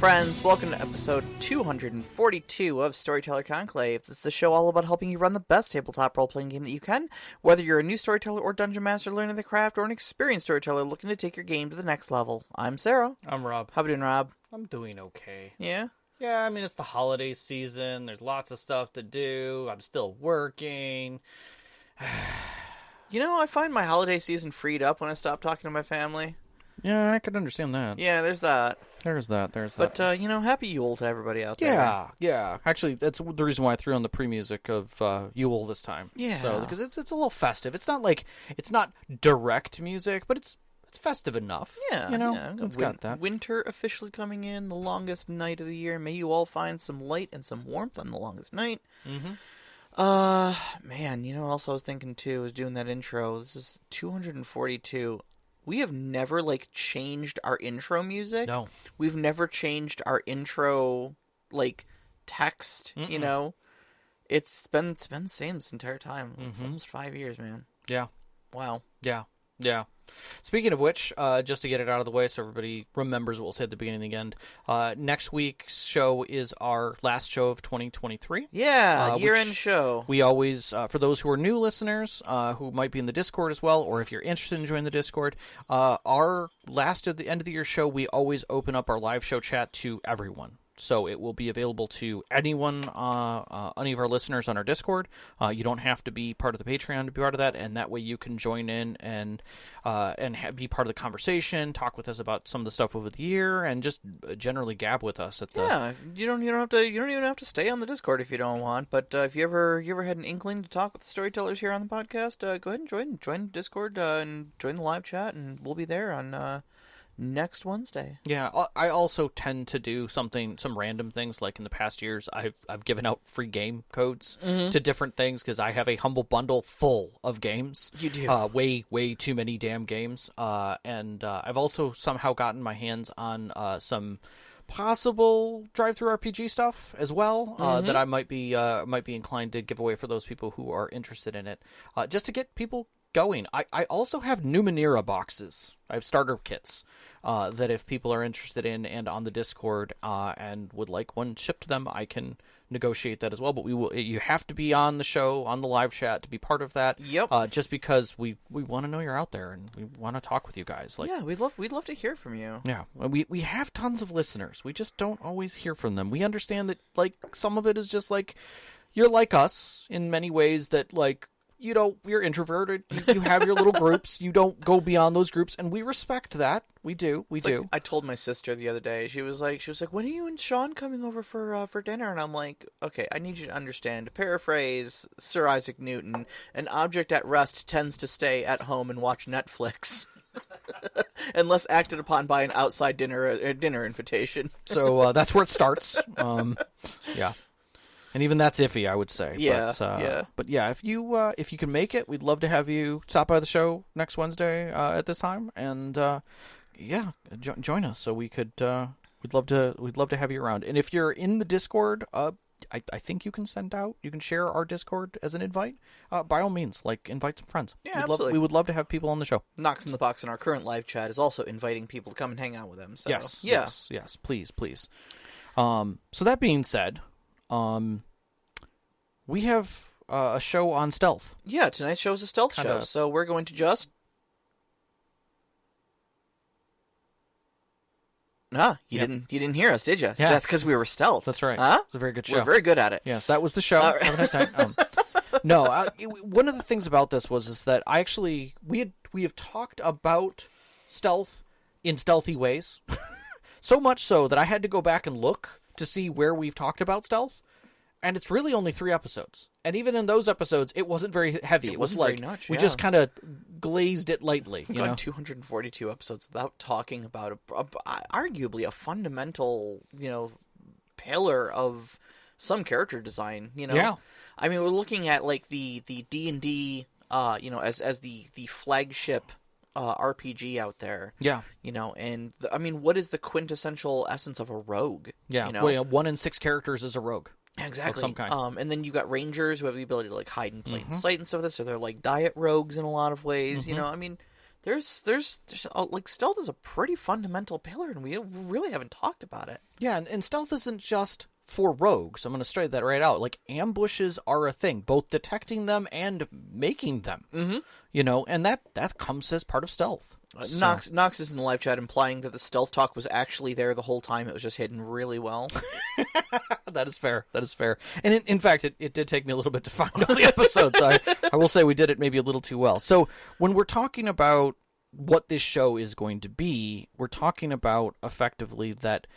friends. Welcome to episode 242 of Storyteller Conclave. This is a show all about helping you run the best tabletop role-playing game that you can, whether you're a new storyteller or dungeon master learning the craft, or an experienced storyteller looking to take your game to the next level. I'm Sarah. I'm Rob. How are you doing, Rob? I'm doing okay. Yeah? Yeah, I mean, it's the holiday season. There's lots of stuff to do. I'm still working. You know, I find my holiday season freed up when I stop talking to my family. Yeah, I could understand that. Yeah, there's that. There's that. But, happy Yule to everybody out there. Yeah. Actually, that's the reason why I threw on the pre-music of Yule this time. Yeah. So, because it's a little festive. It's not direct music, but it's festive enough. Yeah. You know, yeah. it's got that. Winter officially coming in, the longest night of the year. May you all find some light and some warmth on the longest night. Mm-hmm. Man, you know what else I was thinking too, was doing that intro. This is 242. We have never, changed our intro music. No. We've never changed our intro, text, Mm-mm. you know? It's been the same this entire time. Mm-hmm. Almost 5 years, man. Yeah. Wow. Yeah. Speaking of which, just to get it out of the way so everybody remembers what we'll say at the beginning and the end, next week's show is our last show of 2023. Yeah, year-end show. We always, for those who are new listeners, who might be in the Discord as well, or if you're interested in joining the Discord, our last at the end of the year show, we always open up our live show chat to everyone. So it will be available to anyone, any of our listeners on our Discord. You don't have to be part of the Patreon to be part of that, and that way you can join in and be part of the conversation, talk with us about some of the stuff over the year, and just generally gab with us at the. Yeah, you don't even have to stay on the Discord if you don't want. But if you ever had an inkling to talk with the storytellers here on the podcast, go ahead and join Discord and join the live chat, and we'll be there on. Next Wednesday. Yeah, I also tend to do some random things. Like in the past years, I've given out free game codes to different things because I have a humble bundle full of games. You do. Way too many damn games. And I've also somehow gotten my hands on some possible drive-through RPG stuff as well that I might be inclined to give away for those people who are interested in it, just to get people going. I also have Numenera boxes. I have starter kits that if people are interested in and on the Discord and would like one shipped to them, I can negotiate that as well. But you have to be on the show, on the live chat to be part of that. Yep. Just because we want to know you're out there and we want to talk with you guys. Yeah, we'd love to hear from you. Yeah, we have tons of listeners. We just don't always hear from them. We understand that some of it is just you're like us in many ways that you're introverted. You have your little groups. You don't go beyond those groups, and we respect that. We do. I told my sister the other day. She was like, when are you and Sean coming over for dinner? And I'm like, okay, I need you to understand. To paraphrase Sir Isaac Newton, an object at rest tends to stay at home and watch Netflix, unless acted upon by an outside dinner invitation. So that's where it starts. Yeah. And even that's iffy, I would say. Yeah, But yeah, if you can make it, we'd love to have you stop by the show next Wednesday at this time, and join us. So we could. We'd love to have you around. And if you're in the Discord, I think you can share our Discord as an invite. By all means, invite some friends. Yeah, absolutely. We would love to have people on the show. Knox in the Box in our current live chat is also inviting people to come and hang out with them. So, Yes, please. So that being said. We have a show on stealth. Yeah, tonight's show is a stealth show, so we're going to just... You didn't hear us, did you? Yeah. So that's because we were stealth. That's right. Huh? It's a very good show. We're very good at it. Yes, that was the show. Have a nice night. No, one of the things about this is that we have talked about stealth in stealthy ways, so much so that I had to go back and look to see where we've talked about stealth, and it's really only 3 episodes. And even in those episodes, it wasn't very heavy. It was very much, we just kind of glazed it lightly. We've gone 242 episodes without talking about arguably a fundamental, pillar of some character design. Yeah. I mean, we're looking at the D&D, as the flagship RPG out there. Yeah. And what is the quintessential essence of a rogue? Yeah. Well, 1 in 6 characters is a rogue. Exactly. Of some kind. And then you got rangers who have the ability to hide in plain sight and stuff like this, so they're like diet rogues in a lot of ways. like stealth is a pretty fundamental pillar, and we really haven't talked about it. Yeah, and stealth isn't just for rogues. I'm going to straight that right out. Like, ambushes are a thing, both detecting them and making them. Mm-hmm. You know, and that comes as part of stealth. Knox is in the live chat implying that the stealth talk was actually there the whole time. It was just hidden really well. That is fair. And in fact, it did take me a little bit to find all the episodes. So I will say we did it maybe a little too well. So when we're talking about what this show is going to be, we're talking about effectively that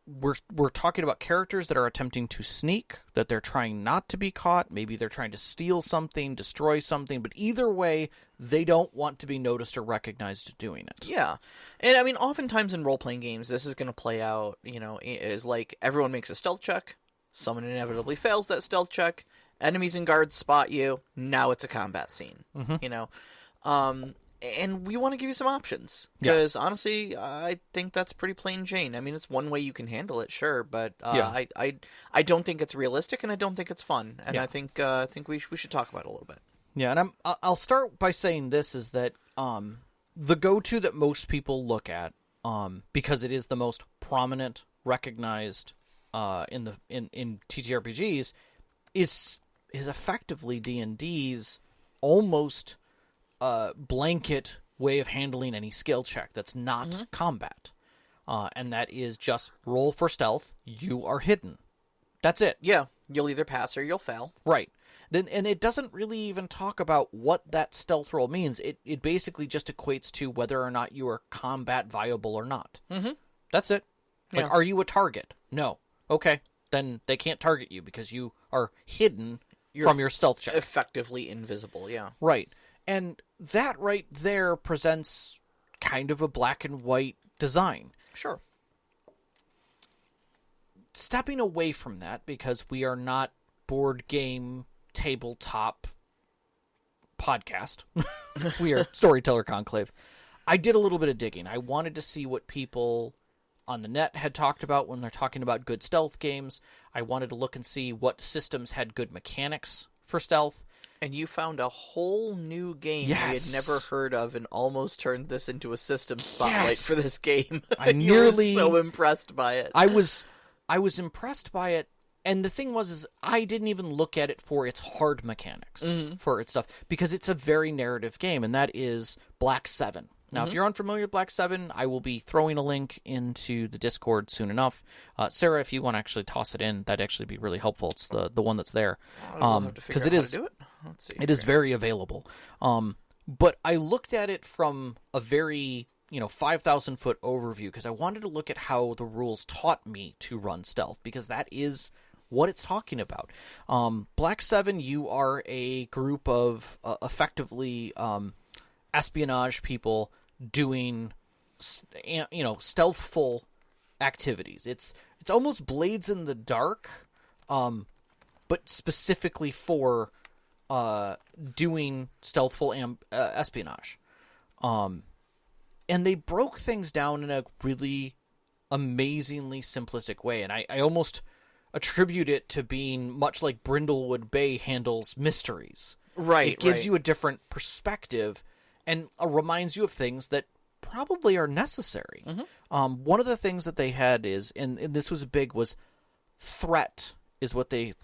we're talking about characters that are attempting to sneak, that they're trying not to be caught, maybe they're trying to steal something, destroy something, but either way, they don't want to be noticed or recognized doing it. Yeah. And I mean, oftentimes in role-playing games, this is going to play out, is like everyone makes a stealth check, someone inevitably fails that stealth check, enemies and guards spot you, now it's a combat scene, and we want to give you some options, because honestly, I think that's pretty plain Jane. I mean, it's one way you can handle it, sure, but I don't think it's realistic, and I don't think it's fun, and I think we should talk about it a little bit. Yeah, and I'll start by saying this is that the go-to that most people look at, because it is the most prominent, recognized in TTRPGs, is effectively D&D's almost blanket way of handling any skill check that's not combat. And that is just roll for stealth, you are hidden. That's it. Yeah, you'll either pass or you'll fail. Right. And it doesn't really even talk about what that stealth roll means. It basically just equates to whether or not you are combat viable or not. Mm-hmm. That's it. Like, are you a target? No. Okay. Then they can't target you because you are hidden from your stealth check. Effectively invisible, yeah. Right. And that right there presents kind of a black and white design. Sure. Stepping away from that, because we are not board game tabletop podcast. We are Storyteller Conclave. I did a little bit of digging. I wanted to see what people on the net had talked about when they're talking about good stealth games. I wanted to look and see what systems had good mechanics for stealth. And you found a whole new game we had never heard of and almost turned this into a system spotlight for this game. You were so impressed by it. I was impressed by it, and the thing is I didn't even look at it for its hard mechanics, for its stuff, because it's a very narrative game, and that is Black 7. Now, if you're unfamiliar with Black 7, I will be throwing a link into the Discord soon enough. Sarah, if you want to actually toss it in, that'd actually be really helpful. It's the one that's there. Because it is very available. But I looked at it from a very 5,000-foot overview, because I wanted to look at how the rules taught me to run stealth, because that is what it's talking about. Black 7, you are a group of effectively espionage people doing stealthful activities. It's almost Blades in the Dark, but specifically for doing stealthful espionage. And they broke things down in a really amazingly simplistic way, and I almost attribute it to being much like Brindlewood Bay handles mysteries. Right. It gives you a different perspective and reminds you of things that probably are necessary. One of the things that they had is, and this was big, was threat is what they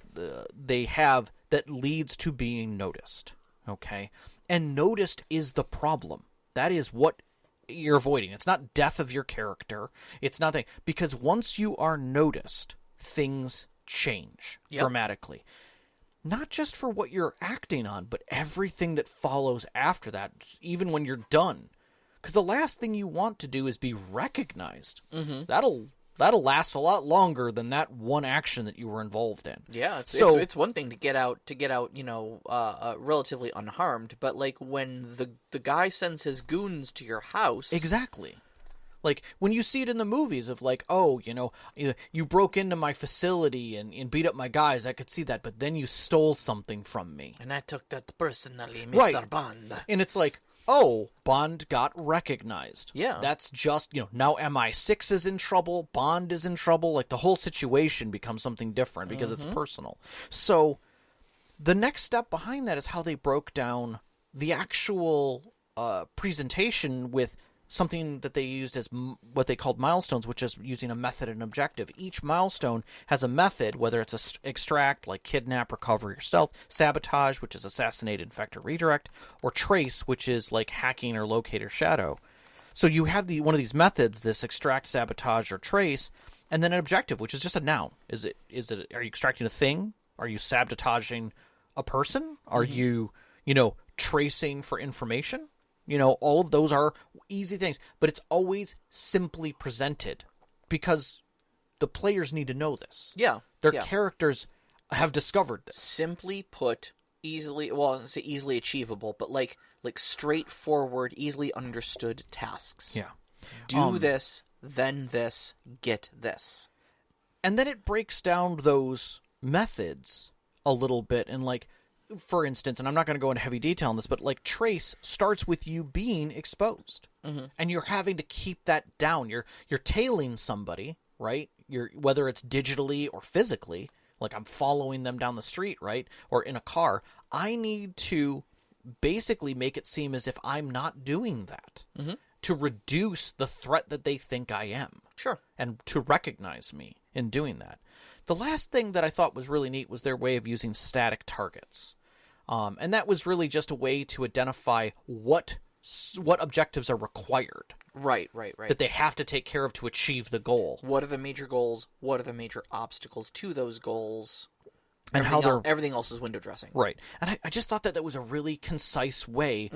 have that leads to being noticed. Okay? And noticed is the problem. That is what you're avoiding. It's not death of your character. It's nothing. Because once you are noticed, things change dramatically. Not just for what you're acting on, but everything that follows after that, even when you're done. Because the last thing you want to do is be recognized. That'll last a lot longer than that one action that you were involved in. Yeah, it's one thing to get out, relatively unharmed, but like when the guy sends his goons to your house. Exactly. Like, when you see it in the movies of, like, oh, you broke into my facility and beat up my guys, I could see that, but then you stole something from me. And I took that personally, Mr. Bond. And it's like, oh, Bond got recognized. Yeah. That's just, now MI6 is in trouble, Bond is in trouble, like, the whole situation becomes something different because it's personal. So, the next step behind that is how they broke down the actual presentation with something that they used as what they called milestones, which is using a method and objective. Each milestone has a method, whether it's extract, like kidnap, recover, or stealth, sabotage, which is assassinate, infect, or redirect, or trace, which is like hacking or locate or shadow. So you have one of these methods, this extract, sabotage, or trace, and then an objective, which is just a noun. Are you extracting a thing? Are you sabotaging a person? Are you tracing for information? All of those are easy things, but it's always simply presented because the players need to know this. Yeah. Their characters have discovered this. Simply put, easily, well, I won't say easily achievable, but like straightforward, easily understood tasks. Yeah. Do this, then this, get this. And then it breaks down those methods a little bit and like, for instance, and I'm not going to go into heavy detail on this, but like trace starts with you being exposed, and you're having to keep that down. You're tailing somebody, right? Whether it's digitally or physically, like I'm following them down the street, right, or in a car. I need to basically make it seem as if I'm not doing that to reduce the threat that they think I am. Sure. And to recognize me in doing that. The last thing that I thought was really neat was their way of using static targets. And that was really just a way to identify what objectives are required. Right. That they have to take care of to achieve the goal. What are the major goals? What are the major obstacles to those goals? And everything else is window dressing. Right. And I just thought that was a really concise way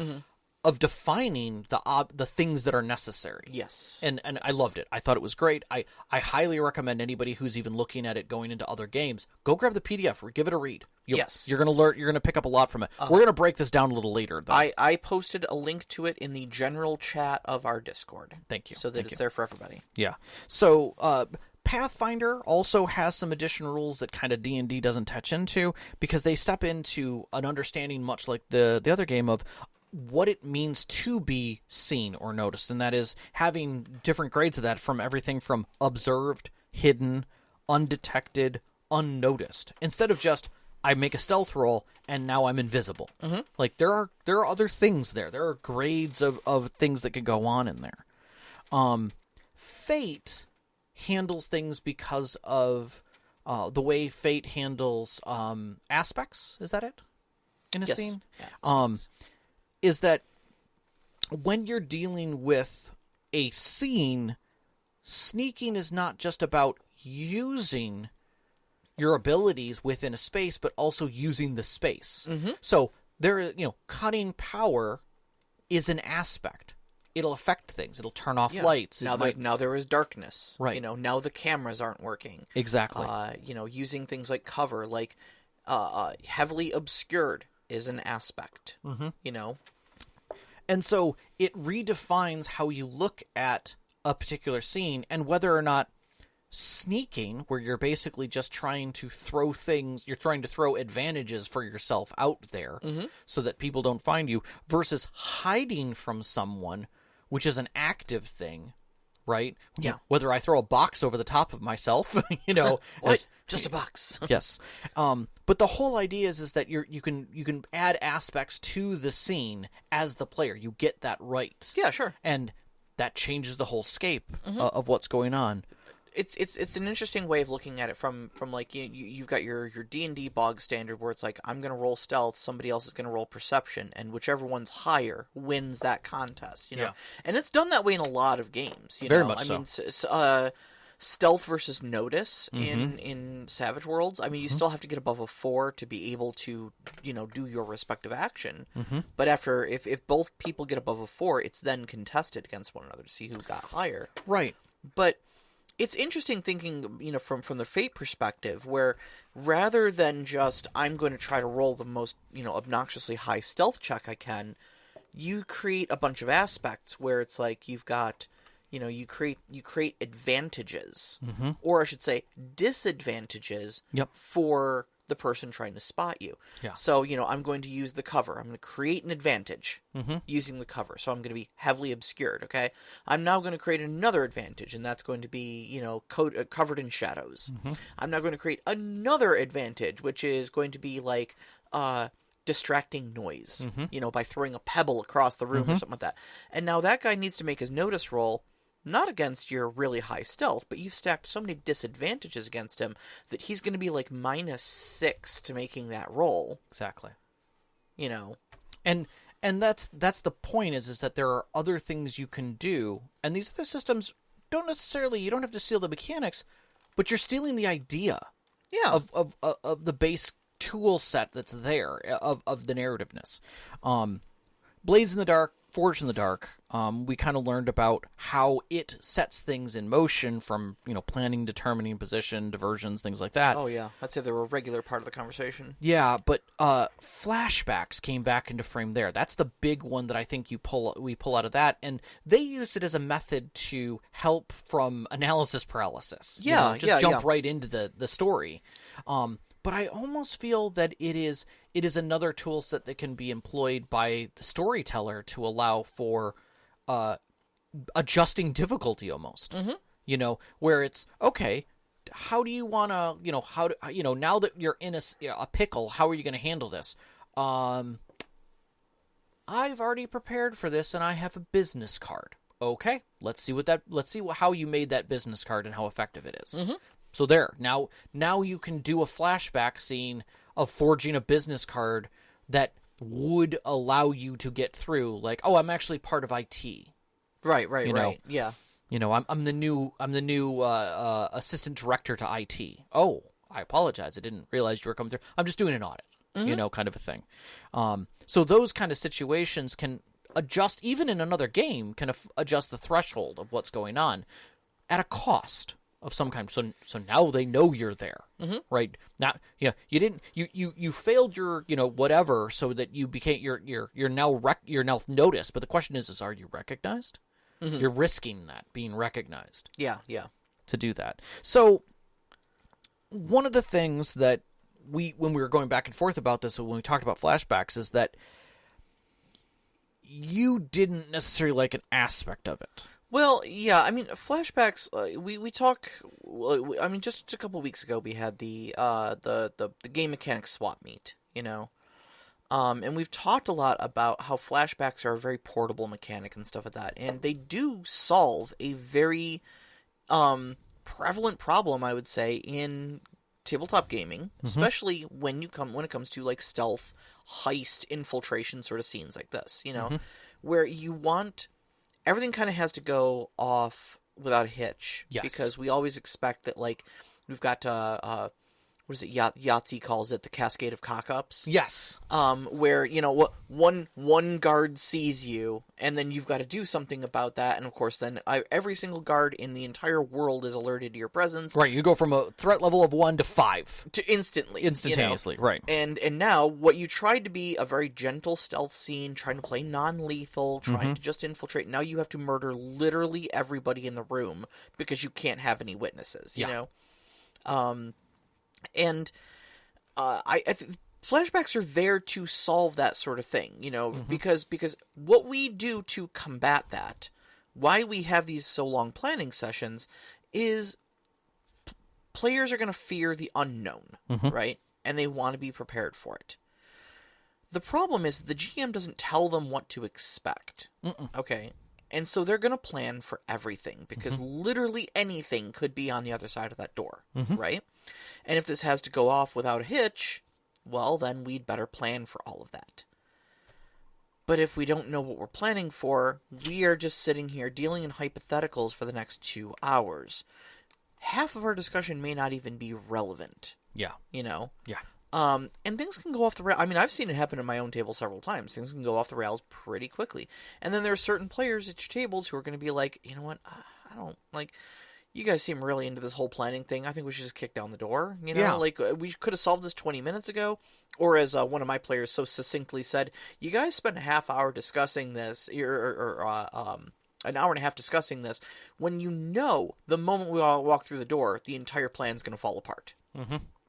of defining the things that are necessary. Yes. And I loved it. I thought it was great. I highly recommend anybody who's even looking at it going into other games, go grab the PDF or give it a read. Yes. You're going to learn. You're going to pick up a lot from it. We're going to break this down a little later, though. I posted a link to it in the general chat of our Discord. Thank you. So that it's there for everybody. Yeah. So Pathfinder also has some additional rules that kind of D&D doesn't touch into because they step into an understanding much like the other game of what it means to be seen or noticed, and that is having different grades of that from everything from observed, hidden, undetected, unnoticed. Instead of just I make a stealth roll and now I'm invisible. Like there are other things there. There are grades of things that could go on in there. Fate handles things because of the way Fate handles aspects. Is that it? In a scene? Yeah, is that when you're dealing with a scene, sneaking is not just about using your abilities within a space, but also using the space. So cutting power is an aspect. It'll affect things. It'll turn off lights. Now there is darkness. Right. Now the cameras aren't working. Exactly. Using things like cover, like heavily obscured is an aspect. And so it redefines how you look at a particular scene and whether or not sneaking, where you're basically just trying to throw things, you're trying to throw advantages for yourself out there so that people don't find you, versus hiding from someone, which is an active thing, right? Yeah. Whether I throw a box over the top of myself, What? Just a box. Yes. But the whole idea is that you can add aspects to the scene as the player. You get that right. Yeah, sure. And that changes the whole scape of what's going on. It's an interesting way of looking at it from like you've got your D&D bog standard where it's like I'm going to roll stealth, somebody else is going to roll perception, and whichever one's higher wins that contest, Yeah. And it's done that way in a lot of games, Very much I mean, stealth versus notice in Savage Worlds. I mean, you still have to get above a 4 to be able to, do your respective action. But if both people get above a 4, it's then contested against one another to see who got higher. Right. But it's interesting thinking, from the Fate perspective, where rather than just I'm going to try to roll the most, obnoxiously high stealth check I can, you create a bunch of aspects where it's like you've got, you create advantages, or I should say disadvantages for the person trying to spot you. Yeah. So, I'm going to use the cover. I'm going to create an advantage using the cover. So I'm going to be heavily obscured, okay? I'm now going to create another advantage, and that's going to be, covered in shadows. I'm now going to create another advantage, which is going to be like distracting noise, Mm-hmm. by throwing a pebble across the room or something like that. And now that guy needs to make his notice roll, not against your really high stealth, but you've stacked so many disadvantages against him that he's going to be like -6 to making that roll. Exactly. And that's the point is that there are other things you can do, and these other systems you don't have to steal the mechanics, but you're stealing the idea of the base tool set that's there of the narrativeness. Blaze in the Dark, Forged in the Dark, we kind of learned about how it sets things in motion from, planning, determining position, diversions, things like that. Oh, yeah. I'd say they were a regular part of the conversation. Yeah, but flashbacks came back into frame there. That's the big one that I think we pull out of that, and they used it as a method to help from analysis paralysis. Yeah, jump right into the story. But I almost feel that it is another tool set that can be employed by the storyteller to allow for adjusting difficulty almost. Mm-hmm. Where it's, okay, how do you want to, now that you're in a pickle, how are you going to handle this? I've already prepared for this and I have a business card. Okay, let's see how you made that business card and how effective it is. Mm-hmm. So there, now you can do a flashback scene of forging a business card that would allow you to get through. Like, oh, I'm actually part of IT. Right. Yeah. I'm the new assistant director to IT. Oh, I apologize. I didn't realize you were coming through. I'm just doing an audit. Mm-hmm. Kind of a thing. So those kind of situations can adjust, even in another game, can adjust the threshold of what's going on at a cost of some kind. So now they know you're there, right? Now, you failed your whatever, so that you became you're now noticed. But the question is are you recognized? Mm-hmm. You're risking that being recognized. Yeah. To do that. So one of the things that when we were going back and forth about this, when we talked about flashbacks, is that you didn't necessarily like an aspect of it. Well, yeah, I mean, flashbacks, we talk, I mean, just a couple weeks ago we had the game mechanics swap meet, and we've talked a lot about how flashbacks are a very portable mechanic and stuff like that, and they do solve a very prevalent problem, I would say, in tabletop gaming, especially when it comes to like stealth, heist, infiltration sort of scenes like this, where you want... Everything kind of has to go off without a hitch. Yes. Because we always expect that, like, we've got, what is it, Yahtzee calls it, the cascade of cock-ups. Yes. Where, one guard sees you, and then you've got to do something about that, and of course then every single guard in the entire world is alerted to your presence. Right, you go from a threat level of 1 to 5. Instantaneously, right. And now, what you tried to be a very gentle stealth scene, trying to play non-lethal, trying to just infiltrate, now you have to murder literally everybody in the room, because you can't have any witnesses, you know? And I think flashbacks are there to solve that sort of thing, because what we do to combat that, why we have these so long planning sessions, is players are going to fear the unknown, right? And they want to be prepared for it. The problem is the GM doesn't tell them what to expect, okay? And so they're going to plan for everything, because literally anything could be on the other side of that door, right? And if this has to go off without a hitch, well, then we'd better plan for all of that. But if we don't know what we're planning for, we are just sitting here dealing in hypotheticals for the next 2 hours. Half of our discussion may not even be relevant. Yeah. Yeah. And things can go off the rails. I mean, I've seen it happen at my own table several times. Things can go off the rails pretty quickly. And then there are certain players at your tables who are going to be like, you know what, I don't, like, you guys seem really into this whole planning thing. I think we should just kick down the door. Like, we could have solved this 20 minutes ago. Or as one of my players so succinctly said, you guys spent a half hour discussing this, or an hour and a half discussing this, when the moment we all walk through the door, the entire plan's going to fall apart.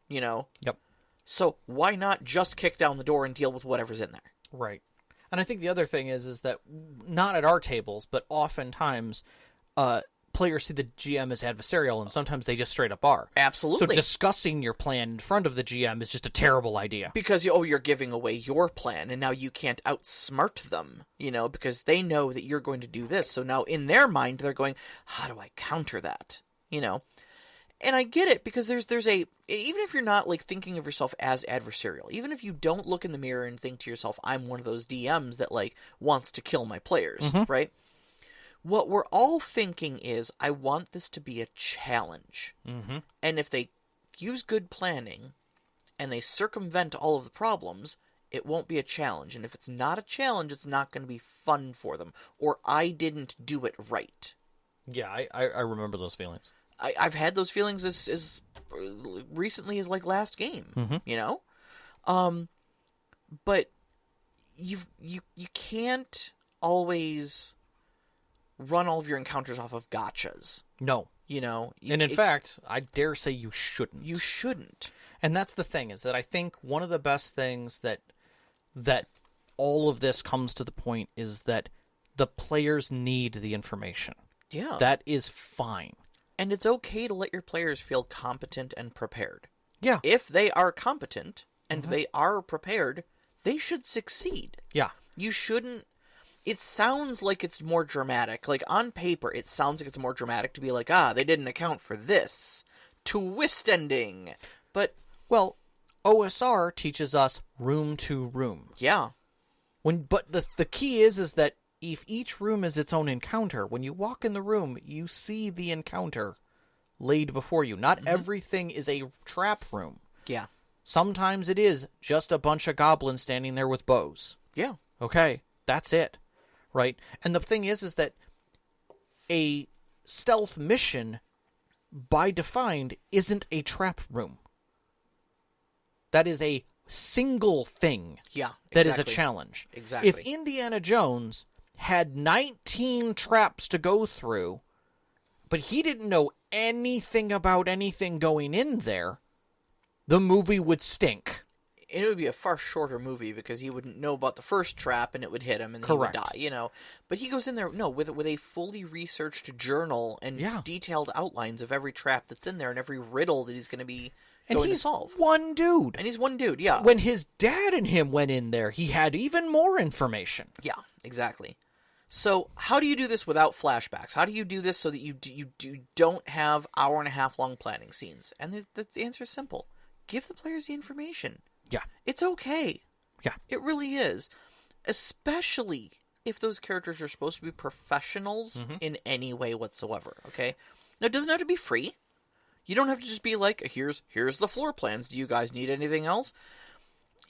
Yep. So why not just kick down the door and deal with whatever's in there? Right. And I think the other thing is that not at our tables, but oftentimes players see the GM as adversarial, and sometimes they just straight up are. Absolutely. So discussing your plan in front of the GM is just a terrible idea. Because, you're giving away your plan, and now you can't outsmart them, because they know that you're going to do this. So now in their mind, they're going, how do I counter that? And I get it, because there's even if you're not, like, thinking of yourself as adversarial, even if you don't look in the mirror and think to yourself, I'm one of those DMs that, like, wants to kill my players, right? What we're all thinking is, I want this to be a challenge. Mm-hmm. And if they use good planning, and they circumvent all of the problems, it won't be a challenge. And if it's not a challenge, it's not going to be fun for them. Or I didn't do it right. Yeah, I remember those feelings. I've had those feelings as recently as, like, last game, But you can't always run all of your encounters off of gotchas. No. And in fact, I dare say you shouldn't. You shouldn't. And that's the thing, is that I think one of the best things that all of this comes to the point is that the players need the information. Yeah. That is fine. And it's okay to let your players feel competent and prepared. Yeah. If they are competent and they are prepared, they should succeed. Yeah. You shouldn't... It sounds like it's more dramatic. Like, on paper, it sounds like it's more dramatic to be like, they didn't account for this. Twist ending. But... Well, OSR teaches us room to room. Yeah. But the key is that if each room is its own encounter, when you walk in the room, you see the encounter laid before you. Not everything is a trap room. Yeah. Sometimes it is just a bunch of goblins standing there with bows. Yeah. Okay, that's it. Right? And the thing is that a stealth mission, by defined, isn't a trap room. That is a single thing. Yeah, that is a challenge. Exactly. If Indiana Jones had 19 traps to go through, but he didn't know anything about anything going in there, the movie would stink. And it would be a far shorter movie because he wouldn't know about the first trap and it would hit him and Correct. he would die, But he goes in there, with a fully researched journal and detailed outlines of every trap that's in there and every riddle that he's going to be going to solve. One dude. And he's one dude, yeah. When his dad and him went in there, he had even more information. Yeah, exactly. So how do you do this without flashbacks? How do you do this so that you don't have hour-and-a-half long planning scenes? And the answer is simple. Give the players the information. Yeah. It's okay. Yeah. It really is. Especially if those characters are supposed to be professionals in any way whatsoever, okay? Now, it doesn't have to be free. You don't have to just be like, here's the floor plans. Do you guys need anything else?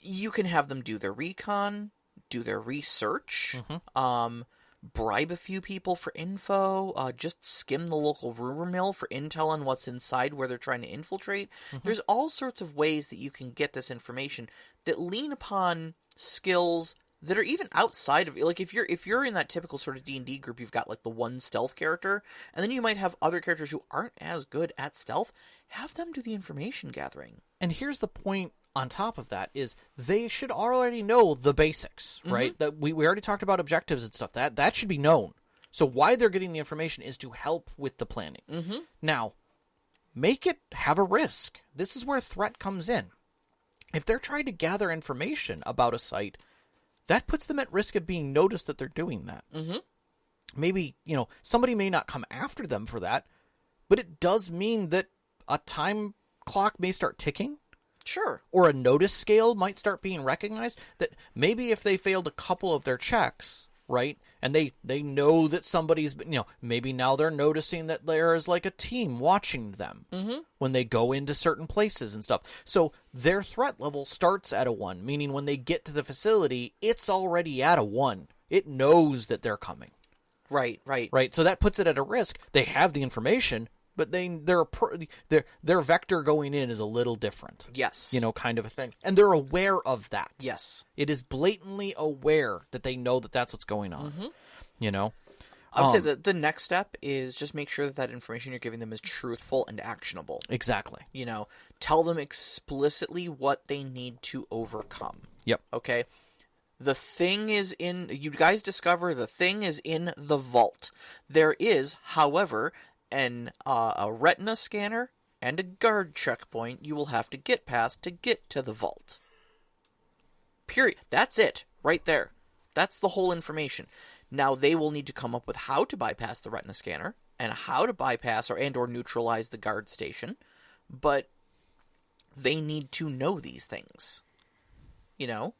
You can have them do their recon, do their research, bribe a few people for info, just skim the local rumor mill for intel on what's inside where they're trying to infiltrate. There's all sorts of ways that you can get this information that lean upon skills that are even outside of, like, if you're in that typical sort of D&D group, you've got like the one stealth character, and then you might have other characters who aren't as good at stealth. Have them do the information gathering. And here's the point on top of that is they should already know the basics, right? That we already talked about objectives and stuff. That should be known. So why they're getting the information is to help with the planning. Now, make it have a risk. This is where threat comes in. If they're trying to gather information about a site, that puts them at risk of being noticed that they're doing that. Maybe, somebody may not come after them for that, but it does mean that a time clock may start ticking. Sure. Or a notice scale might start being recognized, that maybe if they failed a couple of their checks, right, and they know that somebody's, maybe now they're noticing that there is like a team watching them when they go into certain places and stuff. So their threat level starts at a 1, meaning when they get to the facility, it's already at a 1. It knows that they're coming. Right. Right, so that puts it at a risk. They have the information, but their vector going in is a little different. Yes. Kind of a thing. And they're aware of that. Yes. It is blatantly aware that they know that that's what's going on. I would say that the next step is just make sure that information you're giving them is truthful and actionable. Exactly. Tell them explicitly what they need to overcome. Yep. Okay? You guys discover the thing is in the vault. There is, however, a retina scanner and a guard checkpoint you will have to get past to get to the vault. Period. That's it. Right there. That's the whole information. Now they will need to come up with how to bypass the retina scanner and how to bypass or neutralize the guard station, but they need to know these things. You know?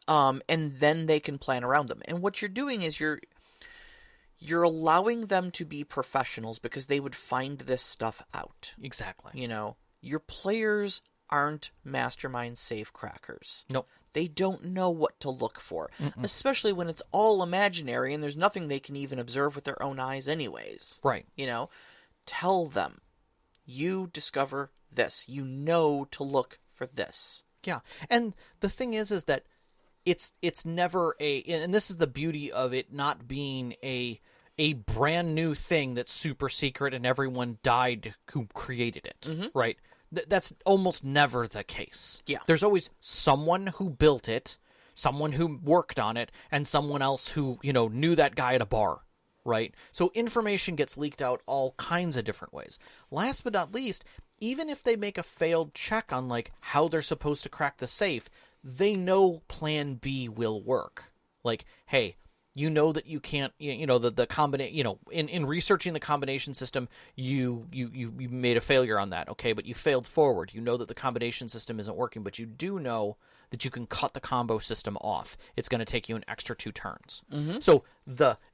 And then they can plan around them. And what you're doing is you're allowing them to be professionals because they would find this stuff out. Exactly. You know, your players aren't mastermind safecrackers. Nope. They don't know what to look for, especially when it's all imaginary and there's nothing they can even observe with their own eyes anyways. Right. You know, tell them, you discover this. You know to look for this. Yeah. And the thing is that it's never and this is the beauty of it not being a brand new thing that's super secret and everyone died who created it, right? That's almost never the case. Yeah. There's always someone who built it, someone who worked on it, and someone else who, knew that guy at a bar, right? So information gets leaked out all kinds of different ways. Last but not least, even if they make a failed check on, like, how they're supposed to crack the safe, they know Plan B will work. Like, hey, you know that you can't, the combination, in researching the combination system, you made a failure on that, okay, but you failed forward. You know that the combination system isn't working, but you do know that you can cut the combo system off. It's going to take you an extra 2 turns. So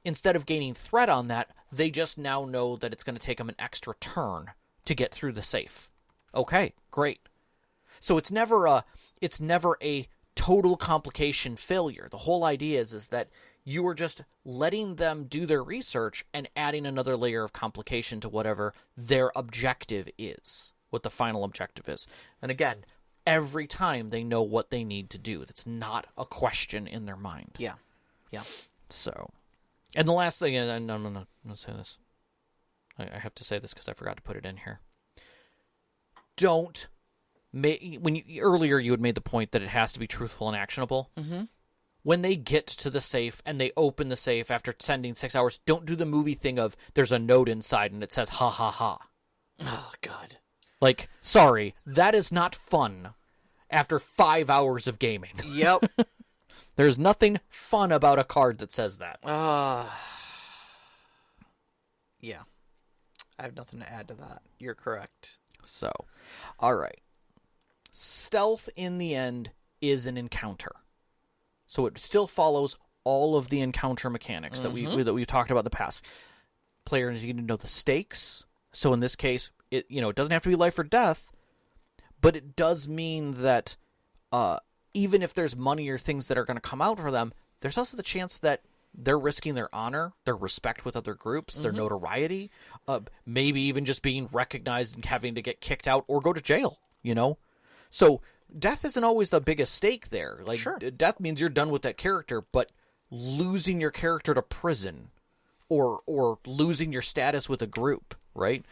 instead of gaining threat on that, they just now know that it's going to take them an extra turn to get through the safe. Okay, great. So it's never a total complication failure. The whole idea is that you are just letting them do their research and adding another layer of complication to whatever their objective is, what the final objective is. And again, every time they know what they need to do. It's not a question in their mind. Yeah. Yeah. So, and the last thing, and I'm going to say this. I have to say this because I forgot to put it in here. Don't earlier you had made the point that it has to be truthful and actionable. When they get to the safe and they open the safe after sending 6 hours, don't do the movie thing of there's a note inside and it says ha ha ha. Oh, God. Like, sorry, that is not fun after 5 hours of gaming. Yep. There's nothing fun about a card that says that. Yeah. I have nothing to add to that. You're correct. So, all right. Stealth in the end is an encounter. So it still follows all of the encounter mechanics that we've talked about in the past. Players need to know the stakes. So in this case, it doesn't have to be life or death, but it does mean that even if there's money or things that are going to come out for them, there's also the chance that they're risking their honor, their respect with other groups, their notoriety, maybe even just being recognized and having to get kicked out or go to jail, So death isn't always the biggest stake there. Like, sure. Death means you're done with that character, but losing your character to prison or losing your status with a group, right?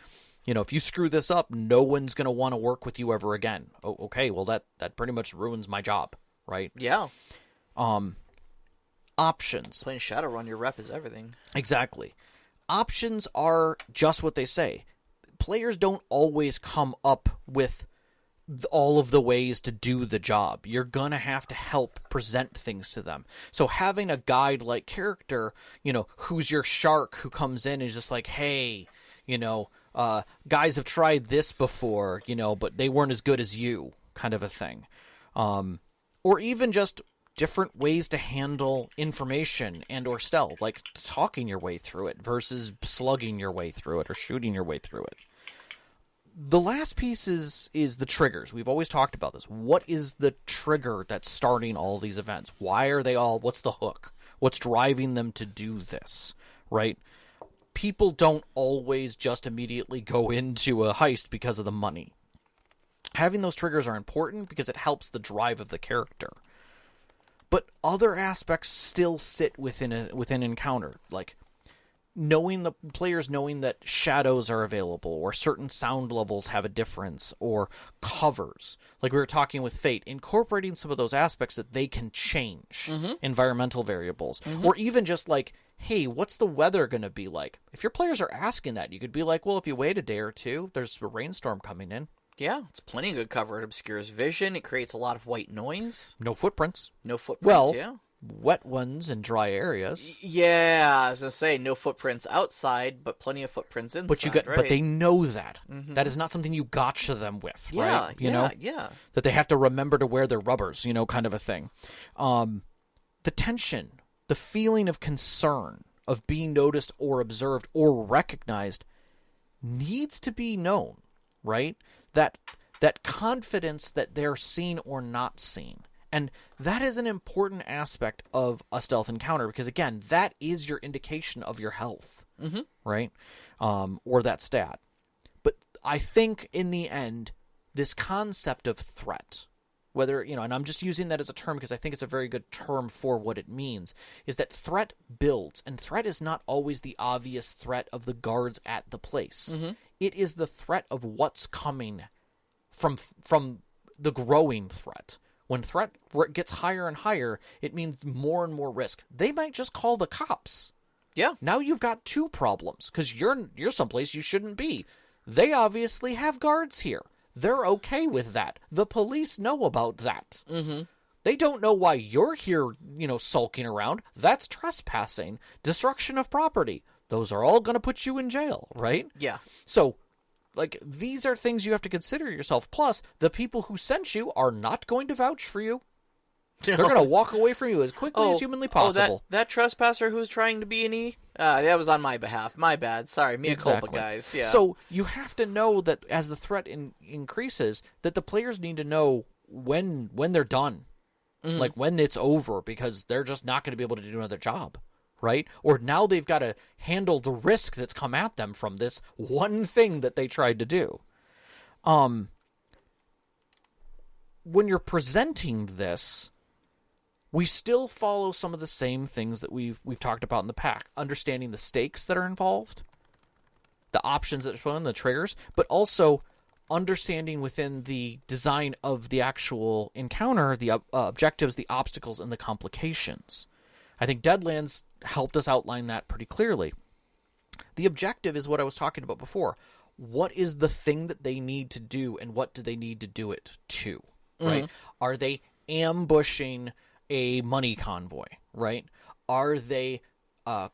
If you screw this up, no one's going to want to work with you ever again. Oh, okay, well, that pretty much ruins my job, right? Yeah. Options. Playing Shadowrun, your rep is everything. Exactly. Options are just what they say. Players don't always come up with all of the ways to do the job. You're going to have to help present things to them. So having a guide-like character, who's your shark who comes in and is just like, hey, guys have tried this before, but they weren't as good as you, kind of a thing. Or even just different ways to handle information and or stealth, like talking your way through it versus slugging your way through it or shooting your way through it. The last piece is the triggers. We've always talked about this. What is the trigger that's starting all these events? Why are they all... What's the hook? What's driving them to do this, right? People don't always just immediately go into a heist because of the money. Having those triggers are important because it helps the drive of the character. But other aspects still sit within an encounter, like players knowing that shadows are available, or certain sound levels have a difference, or covers. Like we were talking with Fate, incorporating some of those aspects that they can change, environmental variables, or even just like, hey, what's the weather going to be like? If your players are asking that, you could be like, well, if you wait a day or two, there's a rainstorm coming in. Yeah, it's plenty of good cover. It obscures vision. It creates a lot of white noise. No footprints. No footprints, Well, yeah. wet ones in dry areas. Yeah, I was going to say, no footprints outside, but plenty of footprints inside, But they know that. Mm-hmm. That is not something you gotcha them with, Yeah, right? You know? yeah. That they have to remember to wear their rubbers, kind of a thing. The tension, the feeling of concern, of being noticed or observed or recognized needs to be known, right? That confidence that they're seen or not seen. And that is an important aspect of a stealth encounter because, again, that is your indication of your health, right? Or that stat. But I think in the end, this concept of threat, whether, and I'm just using that as a term because I think it's a very good term for what it means, is that threat builds. And threat is not always the obvious threat of the guards at the place. It is the threat of what's coming from the growing threat. When threat gets higher and higher, it means more and more risk. They might just call the cops. Yeah. Now you've got two problems because you're someplace you shouldn't be. They obviously have guards here. They're okay with that. The police know about that. They don't know why you're here, sulking around. That's trespassing, destruction of property. Those are all going to put you in jail, right? Yeah. So, these are things you have to consider yourself. Plus, the people who sent you are not going to vouch for you. They're going to walk away from you as quickly as humanly possible. That trespasser who's trying to be an E? That was on my behalf. My bad. Sorry. Mea culpa, guys. Yeah. So, you have to know that as the threat increases, that the players need to know when they're done. Like, when it's over, because they're just not going to be able to do another job. Right? Or now they've got to handle the risk that's come at them from this one thing that they tried to do. When you're presenting this, we still follow some of the same things that we've talked about in the pack. Understanding the stakes that are involved, the options that are shown, the triggers, but also understanding within the design of the actual encounter, the objectives, the obstacles, and the complications. I think Deadlands helped us outline that pretty clearly. The objective is what I was talking about before. What is the thing that they need to do, and what do they need to do it to? Right? Are they ambushing a money convoy? Right? Are they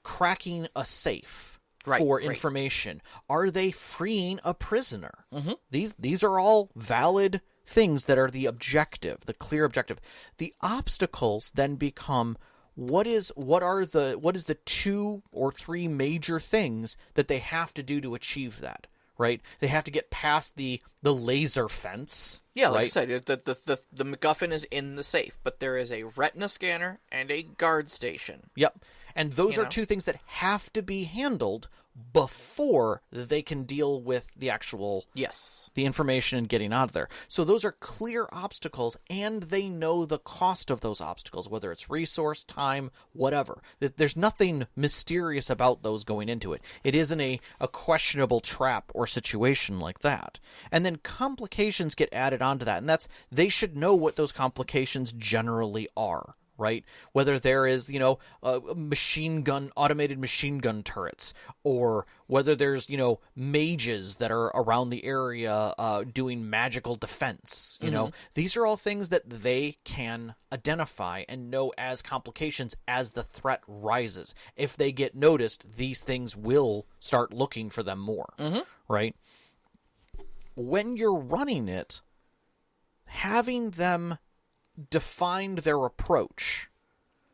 cracking a safe for information? Are they freeing a prisoner? These are all valid things that are the objective, the clear objective. The obstacles then become what is the 2 or 3 major things that they have to do to achieve that, right? They have to get past the laser fence. Yeah, like right? I said, the MacGuffin is in the safe, but there is a retina scanner and a guard station. Yep. And those are two things that have to be handled before they can deal with the actual the information and getting out of there. So those are clear obstacles, and they know the cost of those obstacles, whether it's resource, time, whatever. There's nothing mysterious about those going into it. It isn't a questionable trap or situation like that. And then complications get added onto that, and they should know what those complications generally are. Right? Whether there is, automated machine gun turrets, or whether there's, mages that are around the area doing magical defense, these are all things that they can identify and know as complications as the threat rises. If they get noticed, these things will start looking for them more, right? When you're running it, having them defined their approach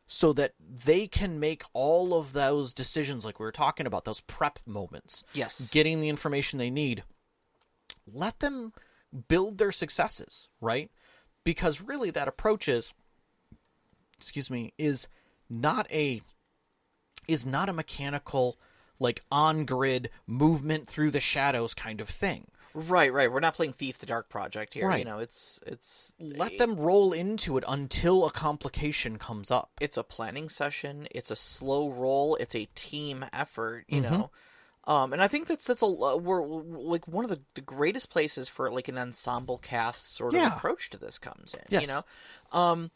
so that they can make all of those decisions like we were talking about, those prep moments. Yes. Getting the information they need. Let them build their successes, right? Because really that approach is not a mechanical, like on-grid movement through the shadows kind of thing. Right. We're not playing Thief the Dark Project here. Right. It's let them roll into it until a complication comes up. It's a planning session. It's a slow roll. It's a team effort. You know, and I think that's we're like one of the greatest places for like an ensemble cast sort of approach to this comes in. Yes. You know,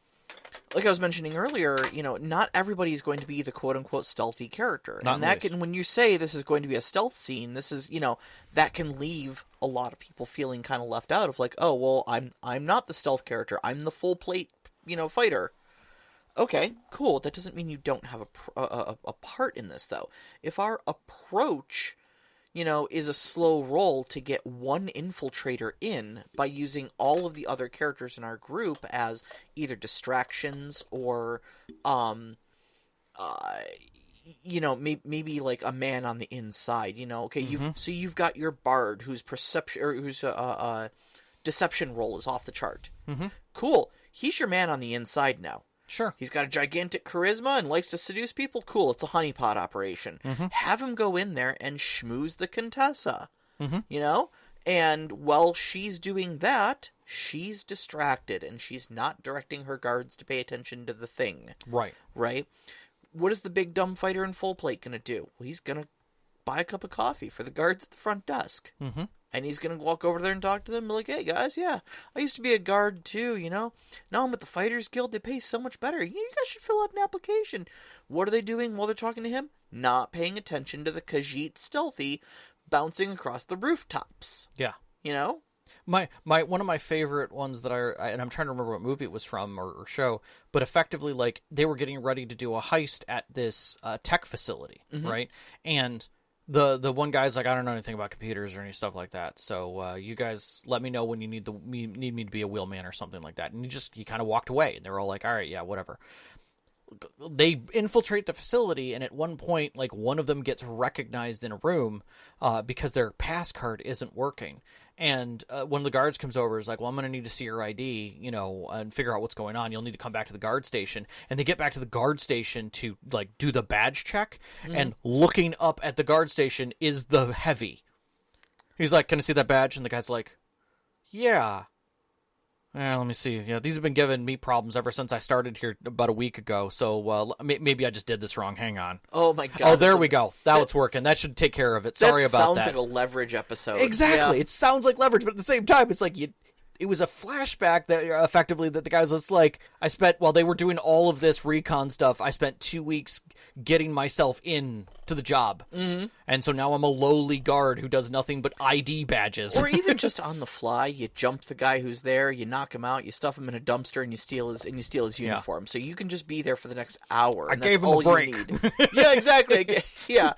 like I was mentioning earlier, not everybody is going to be the quote-unquote stealthy character. Not and that can, when you say this is going to be a stealth scene, this is, that can leave a lot of people feeling kind of left out of like, oh, well, I'm not the stealth character. I'm the full plate, fighter. Okay, cool. That doesn't mean you don't have a part in this, though. If our approach, is a slow roll to get one infiltrator in by using all of the other characters in our group as either distractions or, maybe like a man on the inside, okay, so you've got your bard whose perception, or whose, deception roll is off the chart. Mm-hmm. Cool. He's your man on the inside now. Sure. He's got a gigantic charisma and likes to seduce people. Cool, it's a honeypot operation. Mm-hmm. Have him go in there and schmooze the Contessa. Mm-hmm. And while she's doing that, she's distracted and she's not directing her guards to pay attention to the thing. Right. Right? What is the big dumb fighter in full plate going to do? Well, he's going to buy a cup of coffee for the guards at the front desk. Mm-hmm. And he's going to walk over there and talk to them and be like, hey, guys, yeah, I used to be a guard too, Now I'm with the Fighters Guild. They pay so much better. You guys should fill out an application. What are they doing while they're talking to him? Not paying attention to the Khajiit stealthy bouncing across the rooftops. Yeah. My one of my favorite ones that and I'm trying to remember what movie it was from or show, but effectively, like, they were getting ready to do a heist at this tech facility, right? And the one guy's like, I don't know anything about computers or any stuff like that, so you guys let me know when you need me to be a wheelman or something like that. And he kind of walked away, and they were all like, all right, yeah, whatever. They infiltrate the facility, and at one point, like, one of them gets recognized in a room because their pass card isn't working. And one of the guards comes over, is like, well, I'm going to need to see your ID, and figure out what's going on. You'll need to come back to the guard station. And they get back to the guard station to, like, do the badge check. And looking up at the guard station is the heavy. He's like, can I see that badge? And the guy's like, yeah. Let me see. Yeah, these have been giving me problems ever since I started here about a week ago. So maybe I just did this wrong. Hang on. Oh my god. Oh, there we go. Now it's working. That should take care of it. Sorry about that. Sounds like a Leverage episode. Exactly. Yeah. It sounds like Leverage, but at the same time, it's like it was a flashback that effectively that the guys was like, while they were doing all of this recon stuff, I spent 2 weeks getting myself in to the job. Mm-hmm. And so now I'm a lowly guard who does nothing but ID badges. Or even just on the fly, you jump the guy who's there, you knock him out, you stuff him in a dumpster, and you steal his uniform. So you can just be there for the next hour. And I gave him a break. You need. Yeah, exactly. Yeah.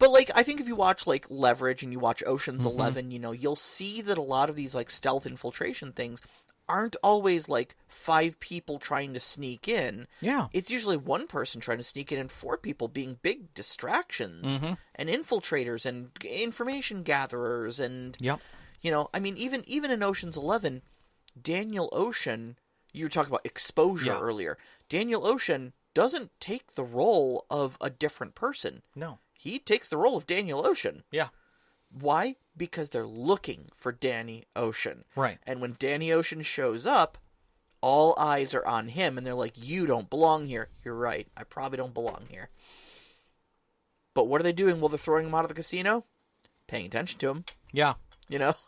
But, like, I think if you watch, like, Leverage and you watch Ocean's 11, you'll see that a lot of these, like, stealth infiltration things aren't always, like, 5 people trying to sneak in. Yeah. It's usually one person trying to sneak in and 4 people being big distractions and infiltrators and information gatherers and, I mean, even in Ocean's 11, Daniel Ocean, you were talking about exposure earlier, Daniel Ocean doesn't take the role of a different person. No. He takes the role of Daniel Ocean. Yeah. Why? Because they're looking for Danny Ocean. Right. And when Danny Ocean shows up, all eyes are on him, and they're like, you don't belong here. You're right. I probably don't belong here. But what are they doing while they're throwing him out of the casino? Paying attention to him. Yeah. Yep.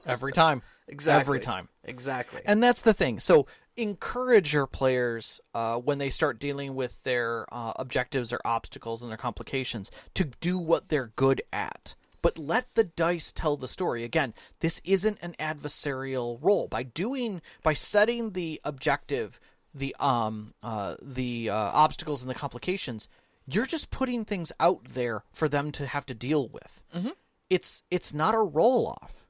Every time. Exactly. Every time. Exactly. And that's the thing. So encourage your players when they start dealing with their objectives, their obstacles, and their complications to do what they're good at. But let the dice tell the story. Again, this isn't an adversarial role. By setting the objective, the obstacles and the complications, you're just putting things out there for them to have to deal with. Mm-hmm. It's not a roll-off.